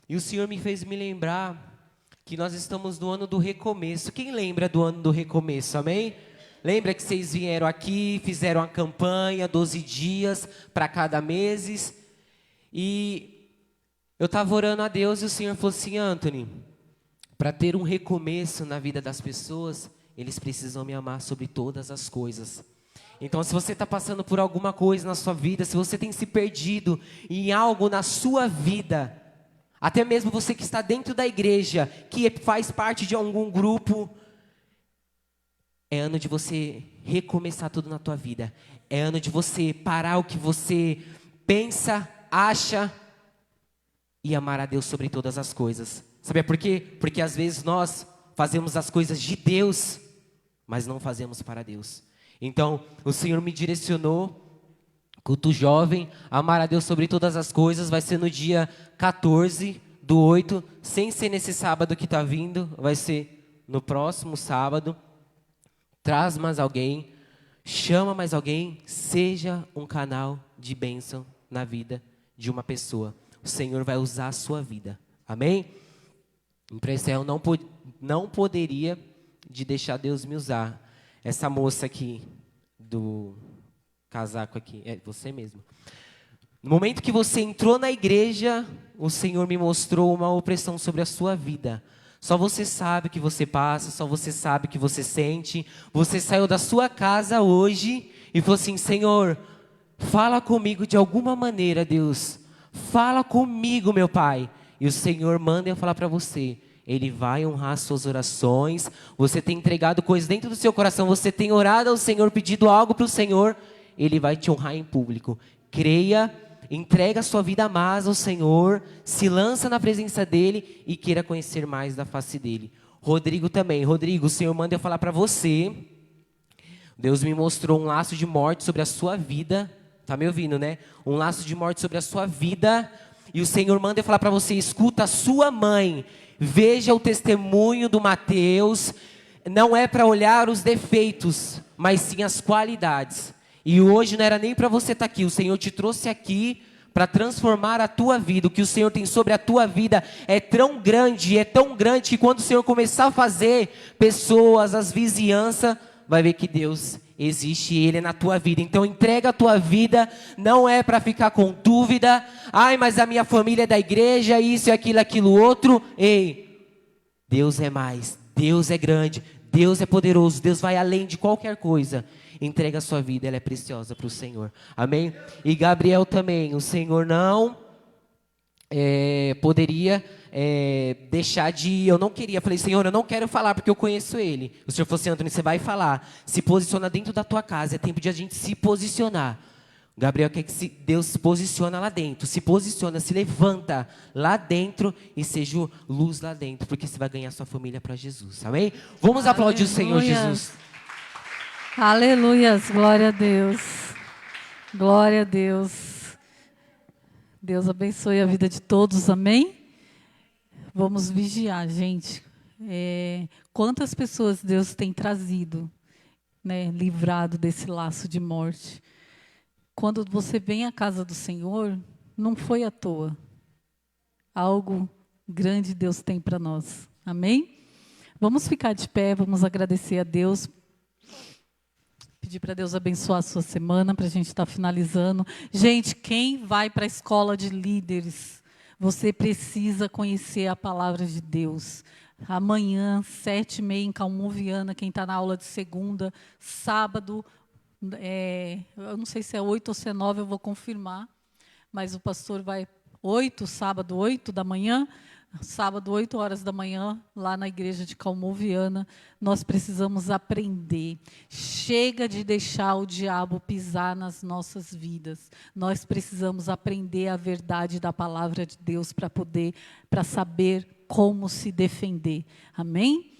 e o Senhor me fez me lembrar que nós estamos no ano do recomeço. Quem lembra do ano do recomeço, amém? Lembra que vocês vieram aqui, fizeram a campanha, 12 dias para cada mês. E eu estava orando a Deus e o Senhor falou assim: Anthony, para ter um recomeço na vida das pessoas, eles precisam me amar sobre todas as coisas. Então, se você está passando por alguma coisa na sua vida, se você tem se perdido em algo na sua vida, até mesmo você que está dentro da igreja, que faz parte de algum grupo, é ano de você recomeçar tudo na tua vida. É ano de você parar o que você pensa, acha e amar a Deus sobre todas as coisas. Sabe por quê? Porque às vezes nós fazemos as coisas de Deus, mas não fazemos para Deus. Então, o Senhor me direcionou, culto jovem, amar a Deus sobre todas as coisas, vai ser no dia 14/8, sem ser nesse sábado que está vindo, vai ser no próximo sábado. Traz mais alguém, chama mais alguém, seja um canal de bênção na vida de uma pessoa. O Senhor vai usar a sua vida, amém? Eu não poderia de deixar Deus me usar. Essa moça aqui, do casaco aqui, é você mesmo. No momento que você entrou na igreja, o Senhor me mostrou uma opressão sobre a sua vida. Só você sabe o que você passa, só você sabe o que você sente. Você saiu da sua casa hoje e falou assim: Senhor, fala comigo de alguma maneira, Deus. Fala comigo, meu pai. E o Senhor manda eu falar para você. Ele vai honrar as suas orações. Você tem entregado coisas dentro do seu coração. Você tem orado ao Senhor, pedido algo para o Senhor. Ele vai te honrar em público. Creia, entrega a sua vida mais ao Senhor. Se lança na presença dEle e queira conhecer mais da face dEle. Rodrigo também. Rodrigo, o Senhor manda eu falar para você. Deus me mostrou um laço de morte sobre a sua vida. Tá me ouvindo, né? Um laço de morte sobre a sua vida. E o Senhor manda eu falar para você, escuta a sua mãe. Veja o testemunho do Mateus. Não é para olhar os defeitos, mas sim as qualidades. E hoje não era nem para você estar aqui. O Senhor te trouxe aqui para transformar a tua vida. O que o Senhor tem sobre a tua vida é tão grande que quando o Senhor começar a fazer, pessoas, as vizinhanças, vai ver que Deus existe e Ele é na tua vida. Então entrega a tua vida, não é para ficar com dúvida. Ai, mas a minha família é da igreja, isso e aquilo outro. Ei, Deus é mais, Deus é grande, Deus é poderoso, Deus vai além de qualquer coisa. Entrega a sua vida, ela é preciosa para o Senhor. Amém? E Gabriel também, o Senhor não poderia deixar de... Eu não queria, falei, Senhor, eu não quero falar porque eu conheço Ele. O Senhor falou assim, Antônio, você vai falar. Se posiciona dentro da tua casa, é tempo de a gente se posicionar. Gabriel quer que Deus se posiciona lá dentro. Se posiciona, se levanta lá dentro e seja luz lá dentro, porque você vai ganhar sua família para Jesus. Amém? Vamos aplaudir o Senhor Jesus. Aleluias, glória a Deus. Glória a Deus. Deus abençoe a vida de todos, amém? Vamos vigiar, gente. Quantas pessoas Deus tem trazido, né, livrado desse laço de morte. Quando você vem à casa do Senhor, não foi à toa. Algo grande Deus tem para nós, amém? Vamos ficar de pé, vamos agradecer a Deus. Pedir para Deus abençoar a sua semana, para a gente estar finalizando. Gente, quem vai para a escola de líderes, você precisa conhecer a palavra de Deus. Amanhã, 7h30, em Calmoviana, quem está na aula de segunda, sábado, eu não sei se é 8 ou se é 9, eu vou confirmar, mas o pastor vai 8, sábado 8 da manhã, sábado 8 horas da manhã, lá na igreja de Calmoviana. Nós precisamos aprender. Chega de deixar o diabo pisar nas nossas vidas. Nós precisamos aprender a verdade da palavra de Deus para saber como se defender. Amém?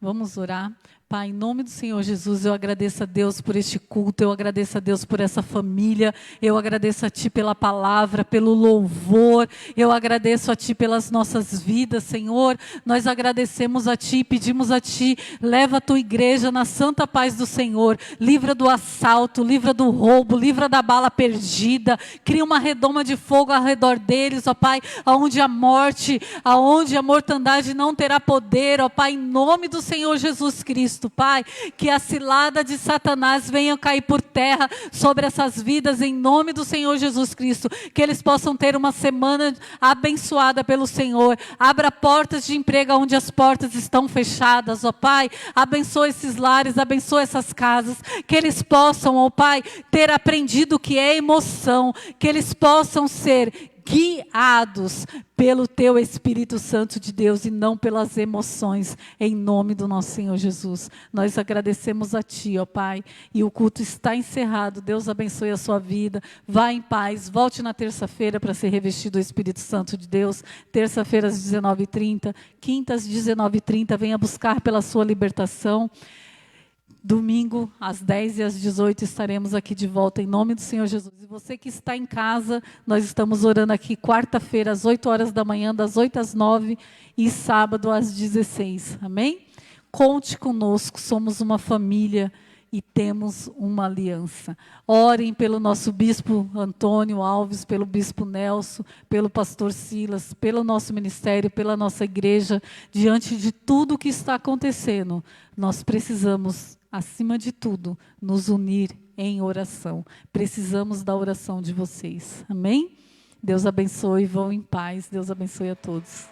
Vamos orar. Pai, em nome do Senhor Jesus, eu agradeço a Deus por este culto, eu agradeço a Deus por essa família, eu agradeço a Ti pela palavra, pelo louvor, eu agradeço a Ti pelas nossas vidas, Senhor. Nós agradecemos a Ti, pedimos a Ti, leva a Tua igreja na santa paz do Senhor, livra do assalto, livra do roubo, livra da bala perdida, cria uma redoma de fogo ao redor deles, ó Pai, aonde a morte, aonde a mortandade não terá poder, ó Pai, em nome do Senhor Jesus Cristo. Pai, que a cilada de Satanás venha cair por terra sobre essas vidas em nome do Senhor Jesus Cristo, que eles possam ter uma semana abençoada pelo Senhor. Abra portas de emprego onde as portas estão fechadas, ó Pai, abençoa esses lares, abençoa essas casas, que eles possam, ó Pai, ter aprendido o que é emoção, que eles possam ser guiados pelo Teu Espírito Santo de Deus e não pelas emoções, em nome do nosso Senhor Jesus. Nós agradecemos a Ti, ó Pai, e o culto está encerrado. Deus abençoe a sua vida. Vá em paz, volte na terça-feira para ser revestido do Espírito Santo de Deus. Terça-feira às 19h30, quinta às 19h30, venha buscar pela sua libertação. Domingo, às 10 e às 18 estaremos aqui de volta em nome do Senhor Jesus. E você que está em casa, nós estamos orando aqui quarta-feira às 8 horas da manhã, das 8 às 9 e sábado às 16. Amém? Conte conosco, somos uma família e temos uma aliança. Orem pelo nosso bispo Antônio Alves, pelo bispo Nelson, pelo pastor Silas, pelo nosso ministério, pela nossa igreja. Diante de tudo o que está acontecendo, nós precisamos, acima de tudo, nos unir em oração. Precisamos da oração de vocês. Amém? Deus abençoe, vão em paz. Deus abençoe a todos.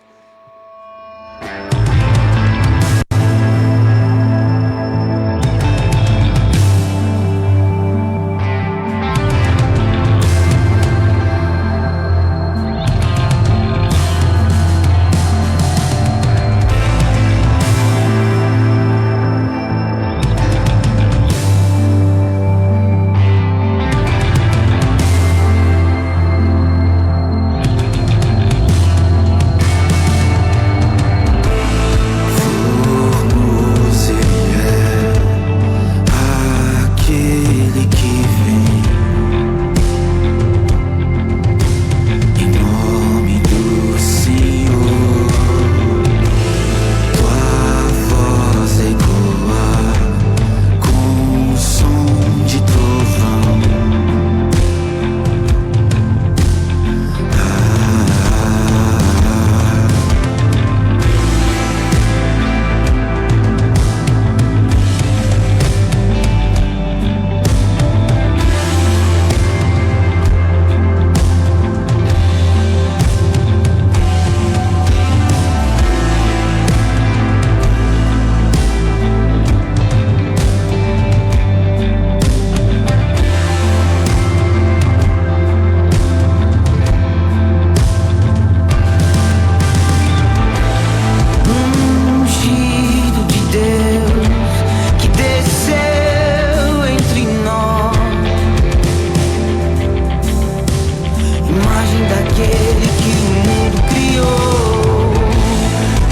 aquele que o mundo criou.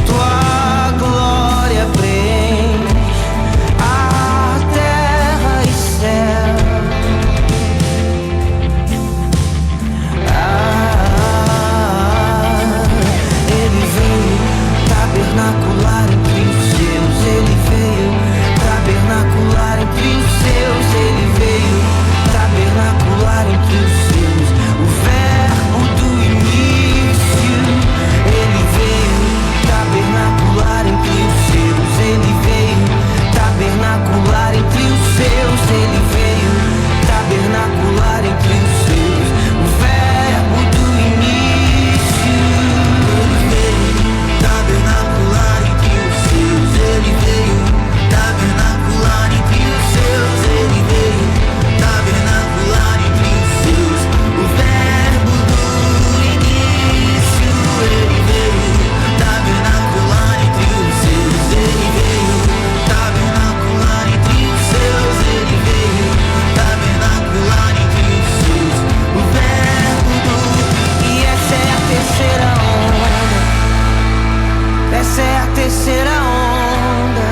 Tua glória preenche a terra e céu. Ele veio tabernacular entre os seus. Ele veio tabernacular entre os seus. Ele veio tabernacular entre os seus. O verbo do início. Ele veio tabernacular entre os seus. Ele veio tabernacular entre os seus. Ele veio tabernacular entre os seus. O verbo do início. Ele veio tabernacular entre os seus. Ele veio tabernacular entre os seus. Ele veio tabernacular entre os seus. O verbo do início. Ele veio tabernacular entre os seus. Ele veio tabernacular entre os seus. Ele veio tabernacular entre os seus. O verbo do... E essa é a terceira onda. Essa é a terceira onda.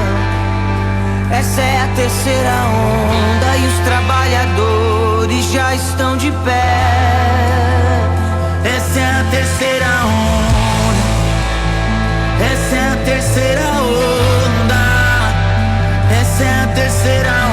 Essa é a terceira onda. E os trabalhadores já estão de pé. Essa é a terceira onda. Essa é a terceira onda. Essa é a terceira onda.